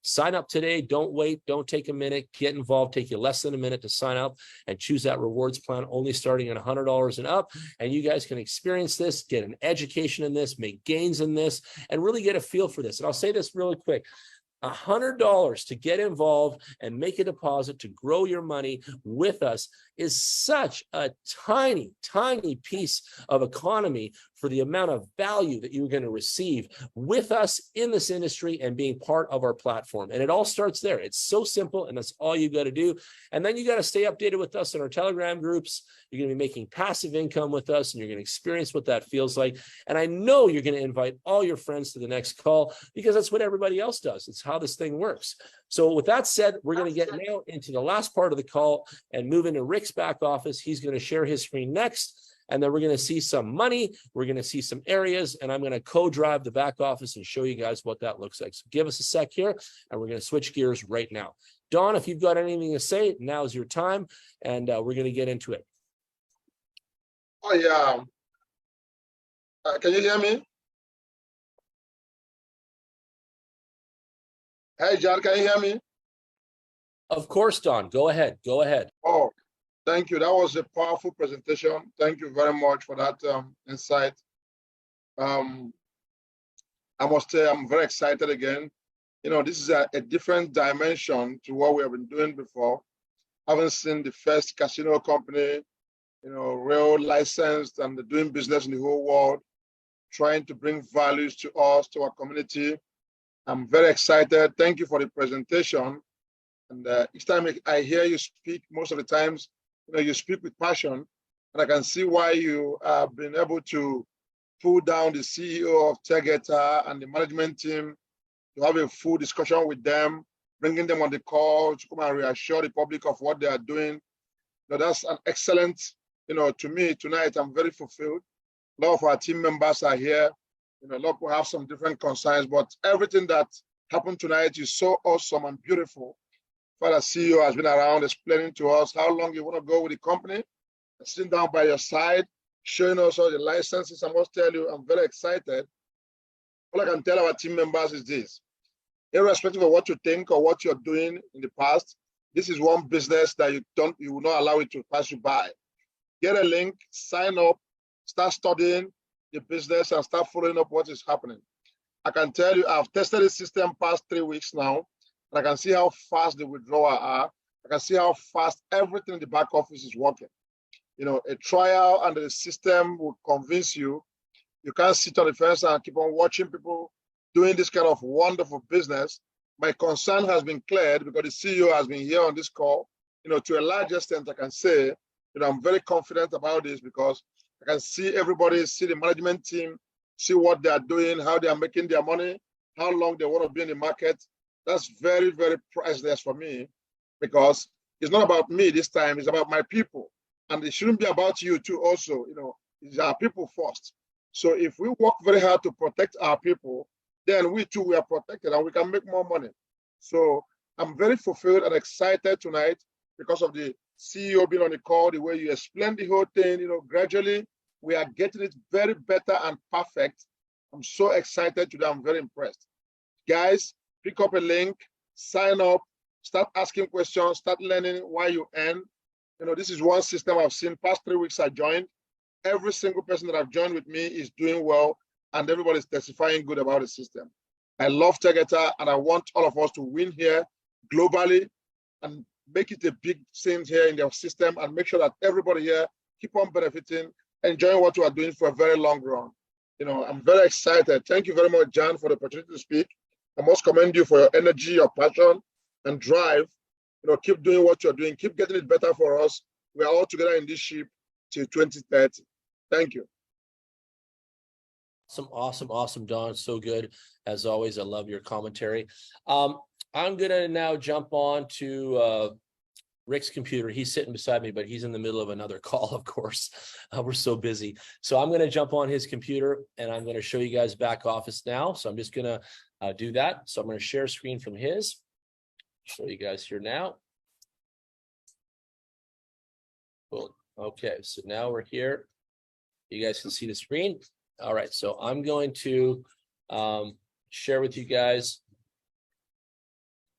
S1: Sign up today. Don't wait. Don't take a minute. Get involved. Take you less than a minute to sign up and choose that rewards plan, only starting at $100 and up. And you guys can experience this, get an education in this, make gains in this, and really get a feel for this. And I'll say this really quick. $100 to get involved and make a deposit to grow your money with us is such a tiny piece of economy for the amount of value that you're going to receive with us in this industry and being part of our platform. And it all starts there. It's so simple, and that's all you got to do. And then you got to stay updated with us in our Telegram groups. You're going to be making passive income with us, and you're going to experience what that feels like. And I know you're going to invite all your friends to the next call, because that's what everybody else does. It's how this thing works. So with that said, we're going to get now into the last part of the call and move into Rick's back office. He's going to share his screen next. And then we're going to see some money. We're going to see some areas, and I'm going to co-drive the back office and show you guys what that looks like. So give us a sec here, and we're going to switch gears right now. Don, if you've got anything to say, now's your time, and we're going to get into it.
S2: Oh, yeah. Can you hear me? Hey, Jan, can you hear me?
S1: Of course, Don. Go ahead. Go ahead.
S2: Oh, thank you. That was a powerful presentation. Thank you very much for that insight. I must say I'm very excited again. You know, this is a different dimension to what we have been doing before. I haven't seen the first casino company, you know, real licensed and doing business in the whole world, trying to bring values to us, to our community. I'm very excited. Thank you for the presentation. And each time I hear you speak, most of the times, you know, you speak with passion, and I can see why you have been able to pull down the CEO of Taygeta and the management team to have a full discussion with them, bringing them on the call to come and reassure the public of what they are doing. You know, that's an excellent, you know, to me tonight, I'm very fulfilled. A lot of our team members are here. You know, a lot of people have some different concerns, but everything that happened tonight is so awesome and beautiful. Father CEO has been around explaining to us how long you want to go with the company, sitting down by your side, showing us all the licenses. I must tell you, I'm very excited. All I can tell our team members is this. irrespective of what you think or what you're doing in the past, this is one business that you will not allow it to pass you by. Get a link, sign up, start studying the business and start following up what is happening. I can tell you, I've tested the system past 3 weeks now, and I can see how fast the withdrawal are. I can see how fast everything in the back office is working. You know, a trial and the system will convince you. You can't sit on the fence and keep on watching people doing this kind of wonderful business. My concern has been cleared because the CEO has been here on this call. You know, to a large extent, I can say, you know, I'm very confident about this because I can see everybody, see the management team, see what they are doing, how they are making their money, how long they want to be in the market. That's very, very priceless for me because it's not about me this time, it's about my people. And it shouldn't be about you too also, you know, it's our people first. So if we work very hard to protect our people, then we too, we are protected and we can make more money. So I'm very fulfilled and excited tonight because of the CEO being on the call, the way you explained the whole thing, you know, gradually we are getting it very better and perfect. I'm so excited today, I'm very impressed. Guys, pick up a link, sign up, start asking questions, start learning why you earn. You know, this is one system I've seen past 3 weeks I joined. Every single person that I've joined with me is doing well and everybody's testifying good about the system. I love Taygeta and I want all of us to win here globally and make it a big thing here in the system and make sure that everybody here keep on benefiting, enjoying what we are doing for a very long run. You know, I'm very excited. Thank you very much, Jan, for the opportunity to speak. I must commend you for your energy, your passion, and drive. You know, keep doing what you're doing. Keep getting it better for us. We are all together in this ship till 2030. Thank you.
S1: Awesome, Don. So good. As always, I love your commentary. I'm going to now jump on to Rick's computer. He's sitting beside me, but he's in the middle of another call, of course. We're so busy. So I'm going to jump on his computer and I'm going to show you guys back office now. So I'm just going to do that. So I'm going to share screen from his. Show you guys here now. Cool. Okay, so now we're here. You guys can see the screen. All right, so I'm going to share with you guys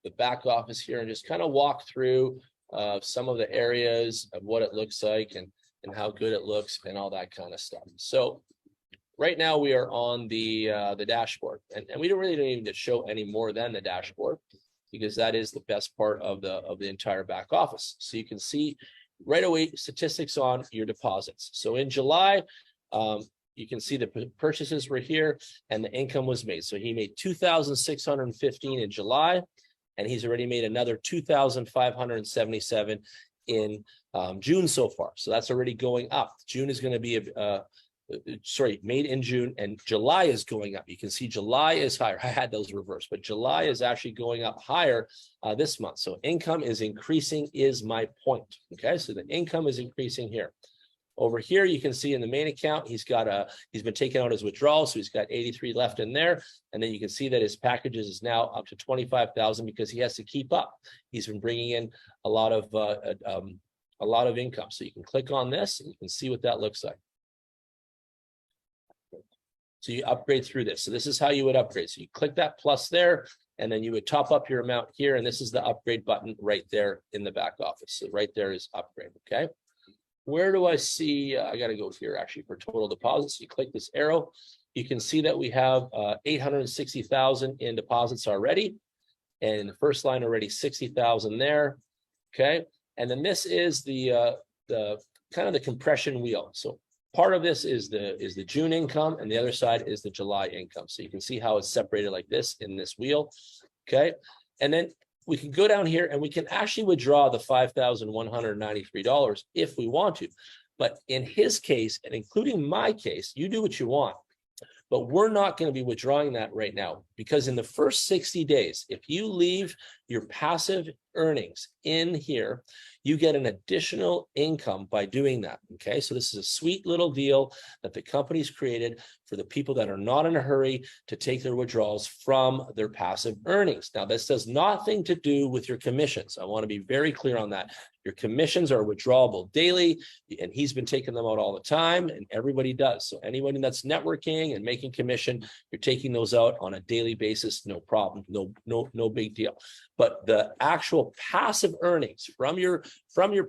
S1: the back office here and just kind of walk through some of the areas of what it looks like and how good it looks and all that kind of stuff. So right now we are on the dashboard, and we don't really need to show any more than the dashboard because that is the best part of the entire back office. So you can see right away statistics on your deposits. So in July, you can see the purchases were here and the income was made. So he made $2,615 in July, and he's already made another $2,577 in June so far. So that's already going up. June is going to be made in June, and July is going up. You can see July is higher. I had those reversed, but July is actually going up higher this month. So income is increasing is my point. Okay, so the income is increasing here. Over here, you can see in the main account, he's been taking out his withdrawals, so he's got 83 left in there. And then you can see that his packages is now up to 25,000 because he has to keep up. He's been bringing in a lot of income. So you can click on this and you can see what that looks like. So you upgrade through this. So this is how you would upgrade. So you click that plus there, and then you would top up your amount here. And this is the upgrade button right there in the back office. So right there is upgrade. Okay. Where do I see? I got to go here actually for total deposits. You click this arrow. You can see that we have 860,000 in deposits already. And in the first line already 60,000 there. Okay. And then this is the kind of the compression wheel. So part of this is the June income and the other side is the July income. So you can see how it's separated like this in this wheel. Okay. And then we can go down here and we can actually withdraw the $5,193 if we want to. But in his case, and including my case, you do what you want. But we're not going to be withdrawing that right now because in the first 60 days, if you leave your passive earnings in here, you get an additional income by doing that. Okay, so this is a sweet little deal that the company's created for the people that are not in a hurry to take their withdrawals from their passive earnings. Now, this has nothing to do with your commissions. I want to be very clear on that. Your commissions are withdrawable daily, and he's been taking them out all the time, and everybody does. So anybody that's networking and making commission, you're taking those out on a daily basis, no problem, no big deal. But the actual passive earnings from your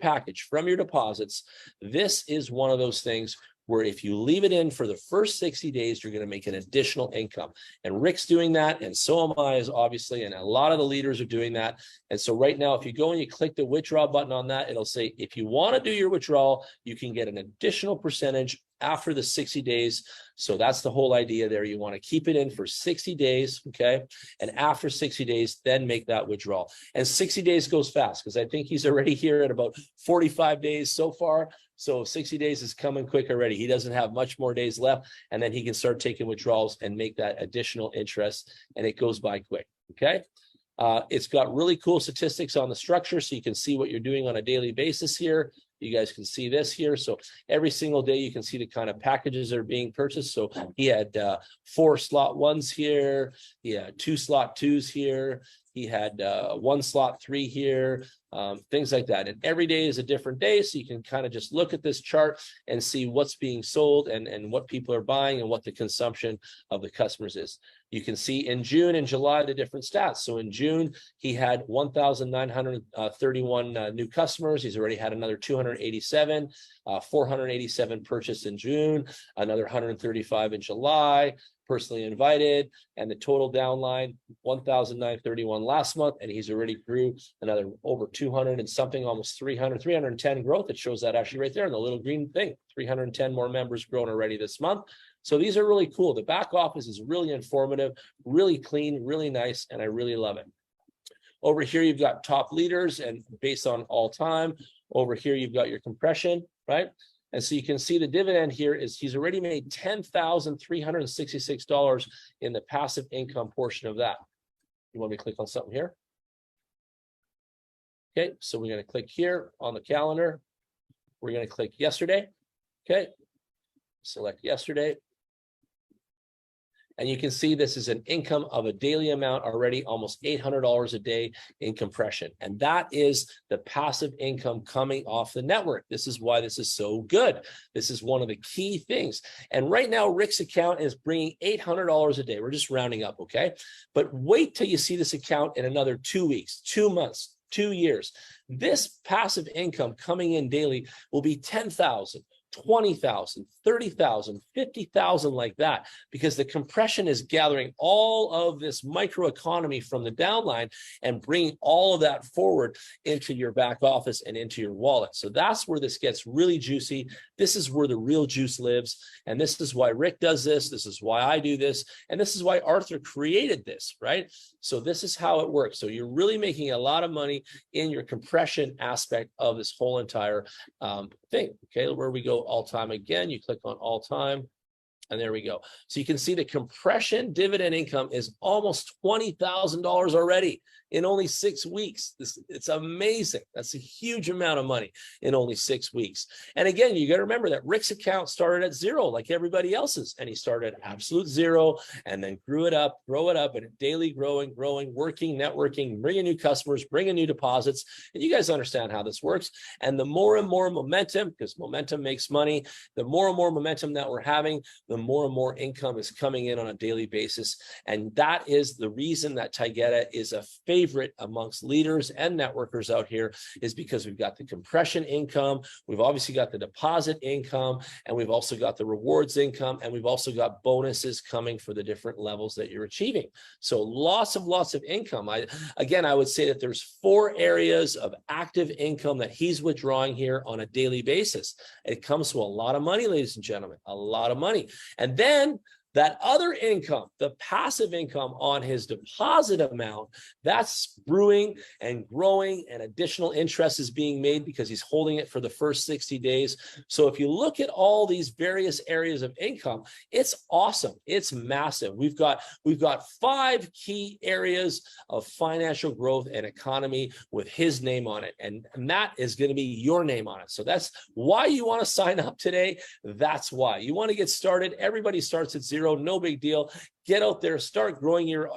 S1: package, from your deposits, this is one of those things where if you leave it in for the first 60 days, you're going to make an additional income. And Rick's doing that, and so am I, as obviously, and a lot of the leaders are doing that. And so right now, if you go and you click the withdraw button on that, it'll say, if you want to do your withdrawal, you can get an additional percentage after the 60 days. So that's the whole idea there. You want to keep it in for 60 days, okay? And after 60 days, then make that withdrawal. And 60 days goes fast, because I think he's already here at about 45 days so far. So 60 days is coming quick already. He doesn't have much more days left, and then he can start taking withdrawals and make that additional interest, and it goes by quick, okay? It's got really cool statistics on the structure, so you can see what you're doing on a daily basis here. You guys can see this here. So every single day you can see the kind of packages that are being purchased. So he had 4 slot 1s here. He had 2 slot 2s here. He had 1 slot 3 here, things like that. And every day is a different day. So you can kind of just look at this chart and see what's being sold and what people are buying and what the consumption of the customers is. You can see in June and July the different stats. So in June, he had 1,931 new customers. He's already had another 287, 487 purchased in June, another 135 in July, personally invited, and the total downline 1,931 last month, and he's already grew another over 200 and something, almost 310 growth. It shows that actually right there in the little green thing, 310 more members grown already this month. So these are really cool. The back office is really informative, really clean, really nice, and I really love it. Over here, you've got top leaders and based on all time. Over here, you've got your compression, right? And so you can see the dividend here is he's already made $10,366 in the passive income portion of that. You want me to click on something here? Okay, so we're going to click here on the calendar. We're going to click yesterday. Okay, select yesterday. And you can see this is an income of a daily amount already, almost $800 a day in compression. And that is the passive income coming off the network. This is why this is so good. This is one of the key things. And right now, Rick's account is bringing $800 a day. We're just rounding up, okay? But wait till you see this account in another 2 weeks, 2 months, 2 years. This passive income coming in daily will be $10,000. 20,000, 30,000, 50,000 like that, because the compression is gathering all of this microeconomy from the downline and bringing all of that forward into your back office and into your wallet. So that's where this gets really juicy. This is where the real juice lives. And this is why Rick does this. This is why I do this. And this is why Arthur created this, right? So this is how it works. So you're really making a lot of money in your compression aspect of this whole entire thing. Okay, where we go all time again, you click on all time, and there we go. So you can see the compression dividend income is almost $20,000 already in only 6 weeks. It's amazing. That's a huge amount of money in only 6 weeks. And again, you got to remember that Rick's account started at 0 like everybody else's, and he started at absolute 0 and then grew it up, and daily growing, working, networking, bringing new customers, bringing new deposits. And you guys understand how this works. And the more and more momentum, because momentum makes money, the more and more momentum that we're having, the more and more income is coming in on a daily basis. And that is the reason that Taygeta is a favorite amongst leaders and networkers out here, is because we've got the compression income, we've obviously got the deposit income, and we've also got the rewards income, and we've also got bonuses coming for the different levels that you're achieving. So lots of income. I would say that there's 4 areas of active income that he's withdrawing here on a daily basis. It comes to a lot of money, ladies and gentlemen, a lot of money. And then that other income, the passive income on his deposit amount, that's brewing and growing, and additional interest is being made because he's holding it for the first 60 days. So if you look at all these various areas of income, it's awesome. It's massive. We've got 5 key areas of financial growth and economy with his name on it. And that is going to be your name on it. So that's why you want to sign up today. That's why you want to get started. Everybody starts at 0. zero, no big deal. Get out there, start growing your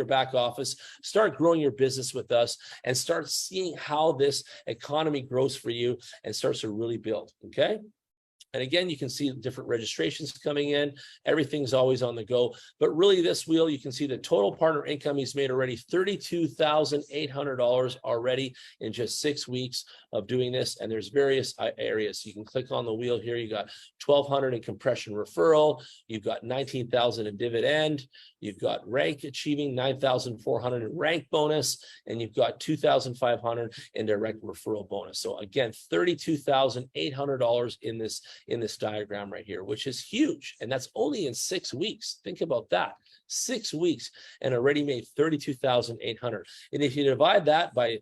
S1: back office, start growing your business with us, and start seeing how this economy grows for you and starts to really build. Okay. And again, you can see different registrations coming in. Everything's always on the go. But really, this wheel, you can see the total partner income he's made already, $32,800 already in just 6 weeks of doing this. And there's various areas. You can click on the wheel here. You got 1,200 in compression referral. You've got 19,000 in dividend. You've got rank achieving 9,400 in rank bonus, and you've got 2,500 in direct referral bonus. So again, $32,800 in this diagram right here, which is huge. And that's only in 6 weeks. Think about that. 6 weeks and already made 32,800. And if you divide that by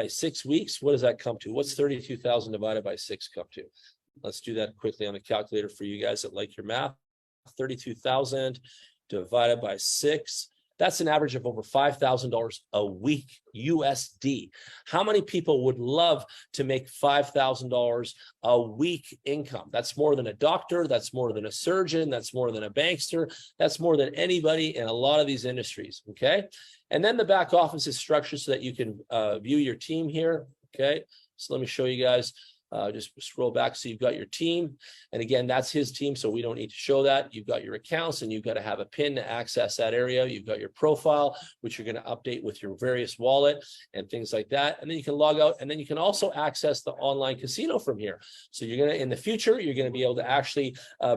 S1: 6 weeks, what does that come to? What's 32,000 divided by 6 come to? Let's do that quickly on the calculator for you guys that like your math. 32,000 divided by 6. That's an average of over $5,000 a week USD. How many people would love to make $5,000 a week income? That's more than a doctor. That's more than a surgeon. That's more than a bankster. That's more than anybody in a lot of these industries. Okay. And then the back office is structured so that you can view your team here. Okay. So let me show you guys. Just scroll back so you've got your team. And again, that's his team, so we don't need to show that. You've got your accounts, and you've got to have a PIN to access that area. You've got your profile, which you're going to update with your various wallet and things like that. And then you can log out, and then you can also access the online casino from here. So you're going to, in the future, you're going to be able to actually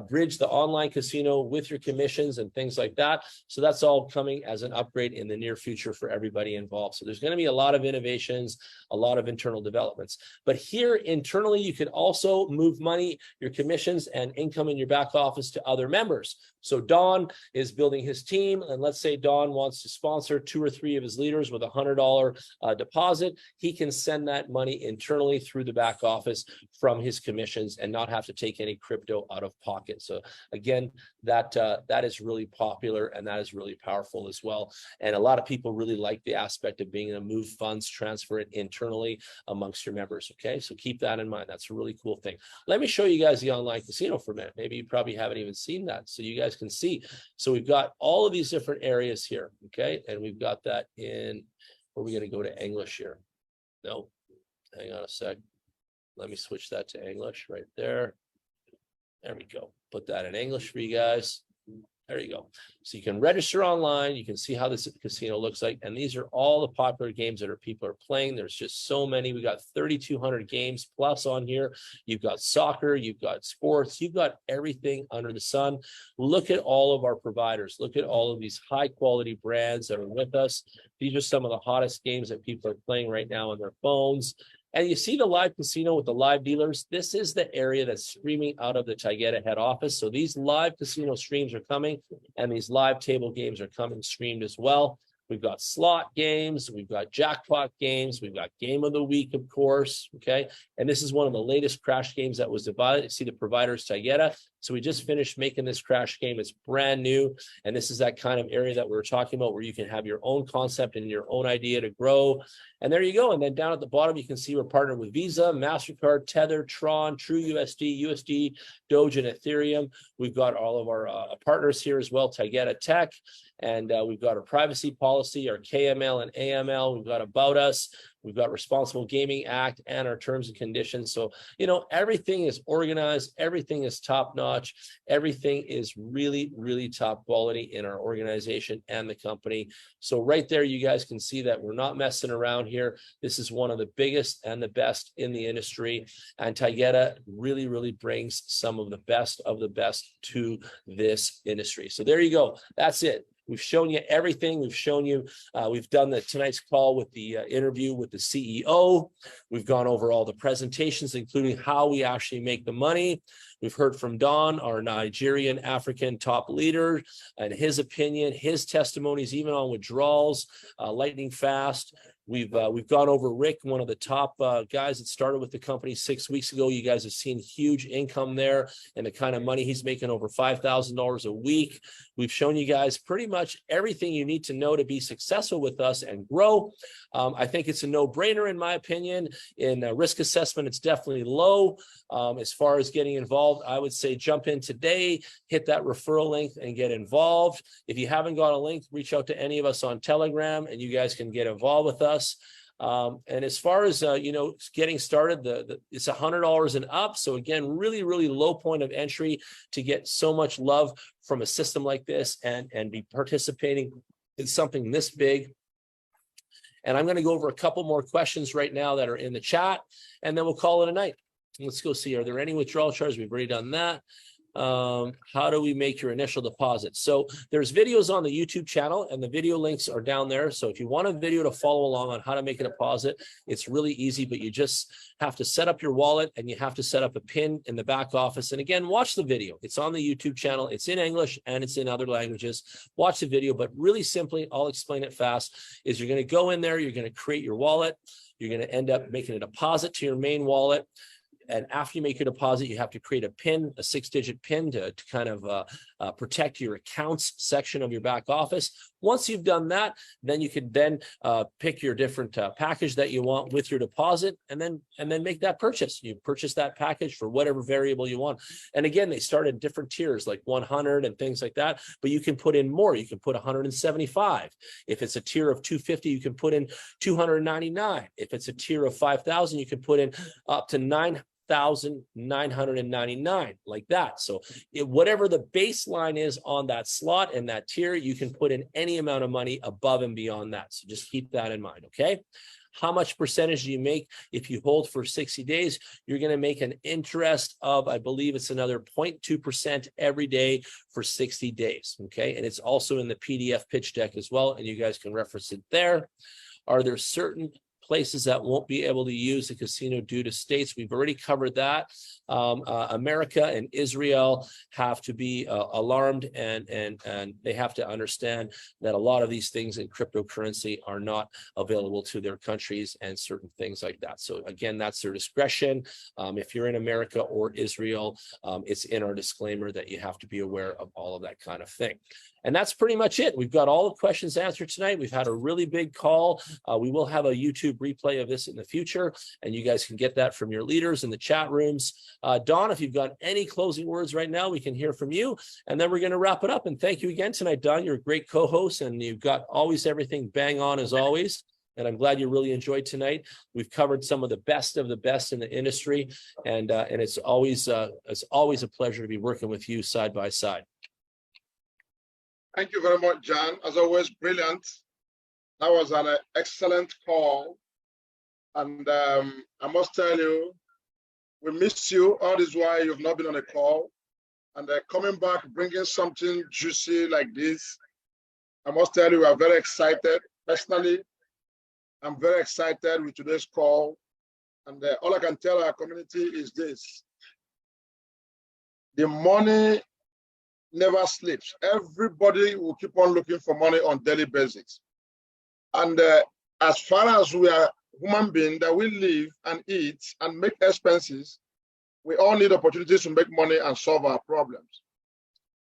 S1: bridge the online casino with your commissions and things like that. So that's all coming as an upgrade in the near future for everybody involved. So there's going to be a lot of innovations, a lot of internal developments. But here internally, you can also move money, your commissions and income in your back office to other members. So Don is building his team, and let's say Don wants to sponsor 2 or 3 of his leaders with a $100 deposit. He can send that money internally through the back office from his commissions and not have to take any crypto out of pocket. So again, that is really popular, and that is really powerful as well. And a lot of people really like the aspect of being able to move funds, transfer it internally amongst your members. Okay, so keep that in mind. That's a really cool thing. Let me show you guys the online casino for a minute. Maybe you probably haven't even seen that, so you guys can see. So we've got all of these different areas here. Okay, and we've got that in. Are we going to go to English here? No, hang on a sec. Let me switch that to English right there. There we go. Put that in English for you guys. There you go. So you can register online. You can see how this casino looks like. And these are all the popular games that people are playing. There's just so many. We got 3,200 games plus on here. You've got soccer, you've got sports, you've got everything under the sun. Look at all of our providers. Look at all of these high quality brands that are with us. These are some of the hottest games that people are playing right now on their phones. And you see the live casino with the live dealers. This is the area that's streaming out of the Taygeta head office. So these live casino streams are coming, and these live table games are coming streamed as well. We've got slot games, we've got jackpot games, we've got game of the week, of course, okay? And this is one of the latest crash games that was divided. You see the provider's Taygeta. So we just finished making this crash game. It's brand new. And this is that kind of area that we were talking about where you can have your own concept and your own idea to grow. And there you go. And then down at the bottom, you can see we're partnered with Visa, MasterCard, Tether, Tron, TrueUSD, USD, Doge, and Ethereum. We've got all of our partners here as well, Taygeta Tech. And we've got our privacy policy, our KML and AML. We've got About Us. We've got Responsible Gaming Act and our terms and conditions. So, you know, everything is organized. Everything is top notch. Everything is really, really top quality in our organization and the company. So right there, you guys can see that we're not messing around here. This is one of the biggest and the best in the industry. And Taygeta really, really brings some of the best to this industry. So there you go. That's it. We've shown you everything. We've shown you, we've done tonight's call with the interview with the CEO. We've gone over all the presentations, including how we actually make the money. We've heard from Don, our Nigerian African top leader, and his opinion, his testimonies, even on withdrawals, lightning fast. We've gone over Rick, one of the top guys that started with the company 6 weeks ago. You guys have seen huge income there and the kind of money he's making, over $5,000 a week. We've shown you guys pretty much everything you need to know to be successful with us and grow. I think it's a no-brainer in my opinion. In risk assessment, it's definitely low. As far as getting involved, I would say jump in today, hit that referral link and get involved. If you haven't got a link, reach out to any of us on Telegram and you guys can get involved with us. And as far as getting started, it's $100 and up. So again, really, really low point of entry to get so much love from a system like this and be participating in something this big. And I'm going to go over a couple more questions right now that are in the chat, and then we'll call it a night. Let's go see, are there any withdrawal charges? We've already done that. How do we make your initial deposit? So there's videos on the YouTube channel and the video links are down there. So if you want a video to follow along on how to make a deposit, it's really easy, but you just have to set up your wallet and you have to set up a PIN in the back office. And again, watch the video. It's on the YouTube channel. It's in English and it's in other languages. Watch the video, but really simply, I'll explain it fast, is you're going to go in there, you're going to create your wallet. You're going to end up making a deposit to your main wallet. And after you make your deposit, you have to create a PIN, a 6-digit PIN to kind of protect your accounts section of your back office. Once you've done that, then you can then pick your different package that you want with your deposit and then make that purchase. You purchase that package for whatever variable you want. And again, they start at different tiers like 100 and things like that, but you can put in more. You can put 175. If it's a tier of 250, you can put in 299. If it's a tier of 5,000, you can put in up to 9,999, like that. So whatever the baseline is on that slot and that tier, you can put in any amount of money above and beyond that. So just keep that in mind, okay? How much percentage do you make if you hold for 60 days? You're going to make an interest of, I believe it's another 0.2% every day for 60 days, okay? And it's also in the PDF pitch deck as well, and you guys can reference it there. Are there certain places that won't be able to use the casino due to states? We've already covered that. America and Israel have to be alarmed and they have to understand that a lot of these things in cryptocurrency are not available to their countries and certain things like that. So again, that's their discretion. If you're in America or Israel, it's in our disclaimer that you have to be aware of all of that kind of thing. And that's pretty much it. We've got all the questions answered tonight. We've had a really big call. We will have a YouTube replay of this in the future, and you guys can get that from your leaders in the chat rooms. Don, if you've got any closing words right now, we can hear from you, and then we're going to wrap it up. And thank you again tonight, Don. You're a great co-host, and you've got always everything bang on as always. And I'm glad you really enjoyed tonight. We've covered some of the best in the industry, and it's always a pleasure to be working with you side by side.
S2: Thank you very much, Jan. As always, brilliant. That was an excellent call. And I must tell you, we missed you. All this while you've not been on a call. And coming back, bringing something juicy like this, I must tell you, we are very excited. Personally, I'm very excited with today's call. And all I can tell our community is this. The money never sleeps. Everybody will keep on looking for money on daily basis. And as far as we are human beings that we live and eat and make expenses, we all need opportunities to make money and solve our problems.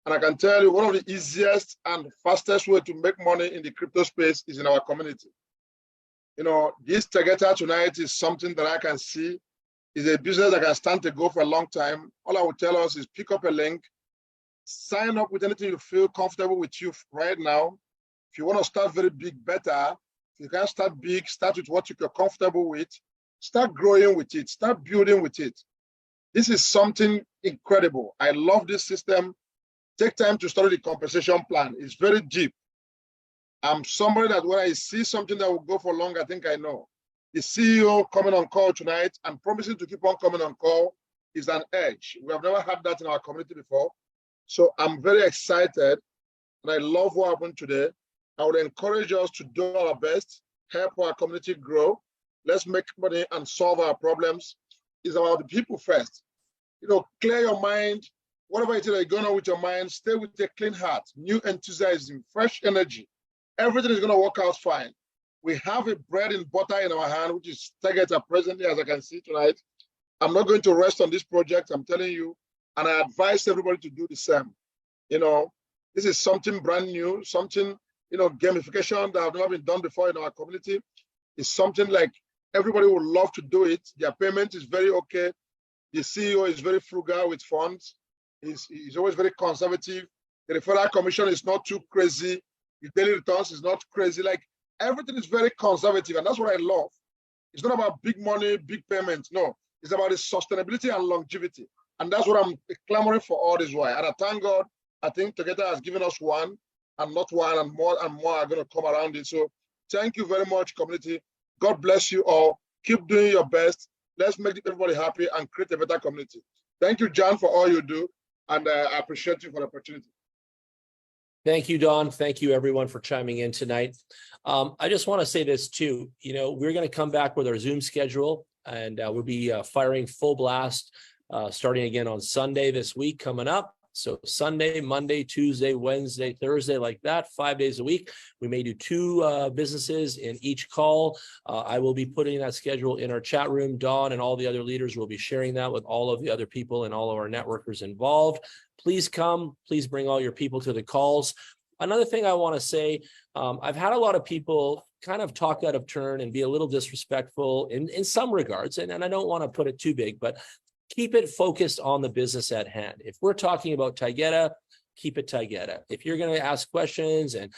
S2: And I can tell you one of the easiest and fastest way to make money in the crypto space is in our community. You know, this Taygeta tonight is something that I can see is a business that can stand to go for a long time. All I will tell us is pick up a link, sign up with anything you feel comfortable with you right now. If you want to start very big, better. If you can start big, start with what you're comfortable with. Start growing with it. Start building with it. This is something incredible. I love this system. Take time to study the compensation plan. It's very deep. I'm somebody that when I see something that will go for long, I think I know. The CEO coming on call tonight and promising to keep on coming on call is an edge. We have never had that in our community before. So I'm very excited and I love what happened today. I would encourage us to do our best, help our community grow. Let's make money and solve our problems. It's about the people first. You know, clear your mind. Whatever it is that you're going on with your mind, stay with a clean heart, new enthusiasm, fresh energy. Everything is going to work out fine. We have a bread and butter in our hand, which is taygeta presently, as I can see tonight. I'm not going to rest on this project, I'm telling you, and I advise everybody to do the same. You know, this is something brand new, something, you know, gamification that have never been done before in our community. It's something like everybody would love to do it. Their payment is very okay. The CEO is very frugal with funds. He's always very conservative. The referral commission is not too crazy. The daily returns is not crazy. Like, everything is very conservative, and that's what I love. It's not about big money, big payments. No, it's about the sustainability and longevity. And that's what I'm clamoring for all this while. And I thank God, I think Taygeta has given us one, and not one, and more are going to come around it. So thank you very much, community. God bless you all. Keep doing your best. Let's make everybody happy and create a better community. Thank you, Jan, for all you do. And I appreciate you for the opportunity.
S1: Thank you, Don. Thank you, everyone, for chiming in tonight. I just want to say this too. You know, we're going to come back with our Zoom schedule, and we'll be firing full blast starting again on Sunday this week coming up. So Sunday, Monday, Tuesday, Wednesday, Thursday, like that, 5 days a week. We may do 2 businesses in each call. I will be putting that schedule in our chat room. Dawn and all the other leaders will be sharing that with all of the other people and all of our networkers involved. Please come. Please bring all your people to the calls. Another thing I want to say, I've had a lot of people kind of talk out of turn and be a little disrespectful in some regards, and I don't want to put it too big, but keep it focused on the business at hand. If we're talking about Taygeta, keep it Taygeta. If you're going to ask questions and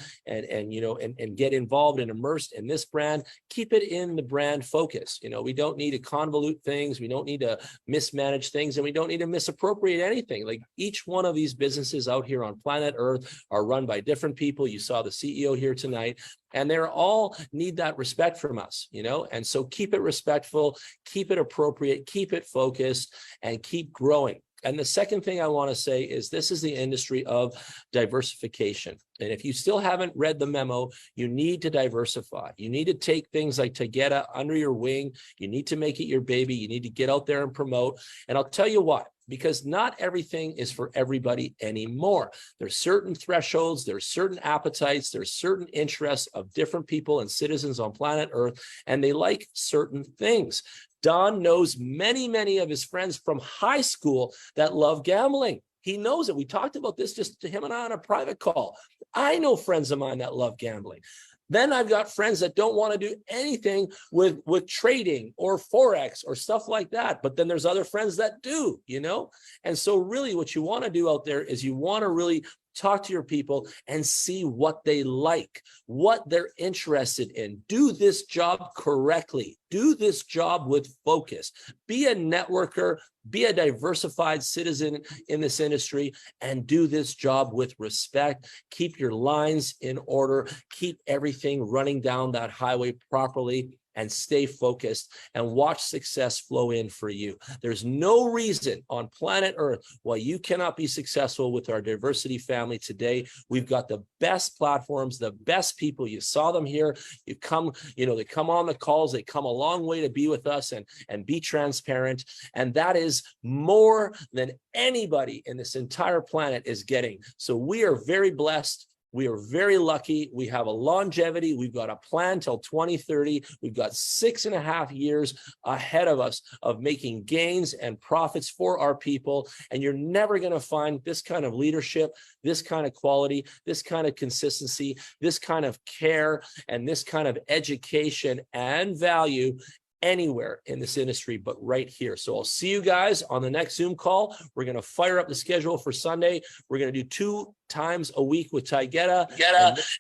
S1: get involved and immersed in this brand, keep it in the brand focus. You know, we don't need to convolute things, we don't need to mismanage things, and we don't need to misappropriate anything. Like, each one of these businesses out here on planet Earth are run by different people. You saw the CEO here tonight, and they're all need that respect from us, you know, and so keep it respectful, keep it appropriate, keep it focused, and keep growing. And the second thing I want to say is this is the industry of diversification. And if you still haven't read the memo, you need to diversify. You need to take things like Taygeta under your wing. You need to make it your baby. You need to get out there and promote. And I'll tell you what, because not everything is for everybody anymore. There's certain thresholds, there's certain appetites, there's certain interests of different people and citizens on planet Earth, and they like certain things. Don knows many, many of his friends from high school that love gambling. He knows it. We talked about this just to him and I on a private call. I know friends of mine that love gambling. Then I've got friends that don't want to do anything with trading or Forex or stuff like that. But then there's other friends that do, you know? And so really what you want to do out there is you want to really talk to your people and see what they like, what they're interested in. Do this job correctly. Do this job with focus. Be a networker, be a diversified citizen in this industry, and do this job with respect. Keep your lines in order. Keep everything running down that highway properly, and stay focused and watch success flow in for you. There's no reason on planet Earth why you cannot be successful with our diversity family today. We've got the best platforms, the best people. You saw them here. You come, you know, they come on the calls. They come a long way to be with us and be transparent. And that is more than anybody in this entire planet is getting. So we are very blessed. We are very lucky. We have a longevity. We've got a plan till 2030. We've got 6.5 years ahead of us of making gains and profits for our people. And you're never going to find this kind of leadership, this kind of quality, this kind of consistency, this kind of care, and this kind of education and value anywhere in this industry but right here. So I'll see you guys on the next Zoom call. We're going to fire up the schedule for Sunday. We're going to do 2 times a week with Taygeta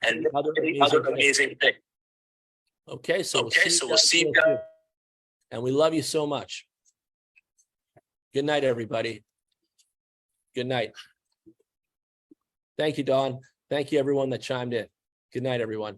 S1: and other amazing things. Okay, so we'll see you guys. And we love you so much. Good night, everybody. Good night. Thank you, Dawn. Thank you, everyone that chimed in. Good night, everyone.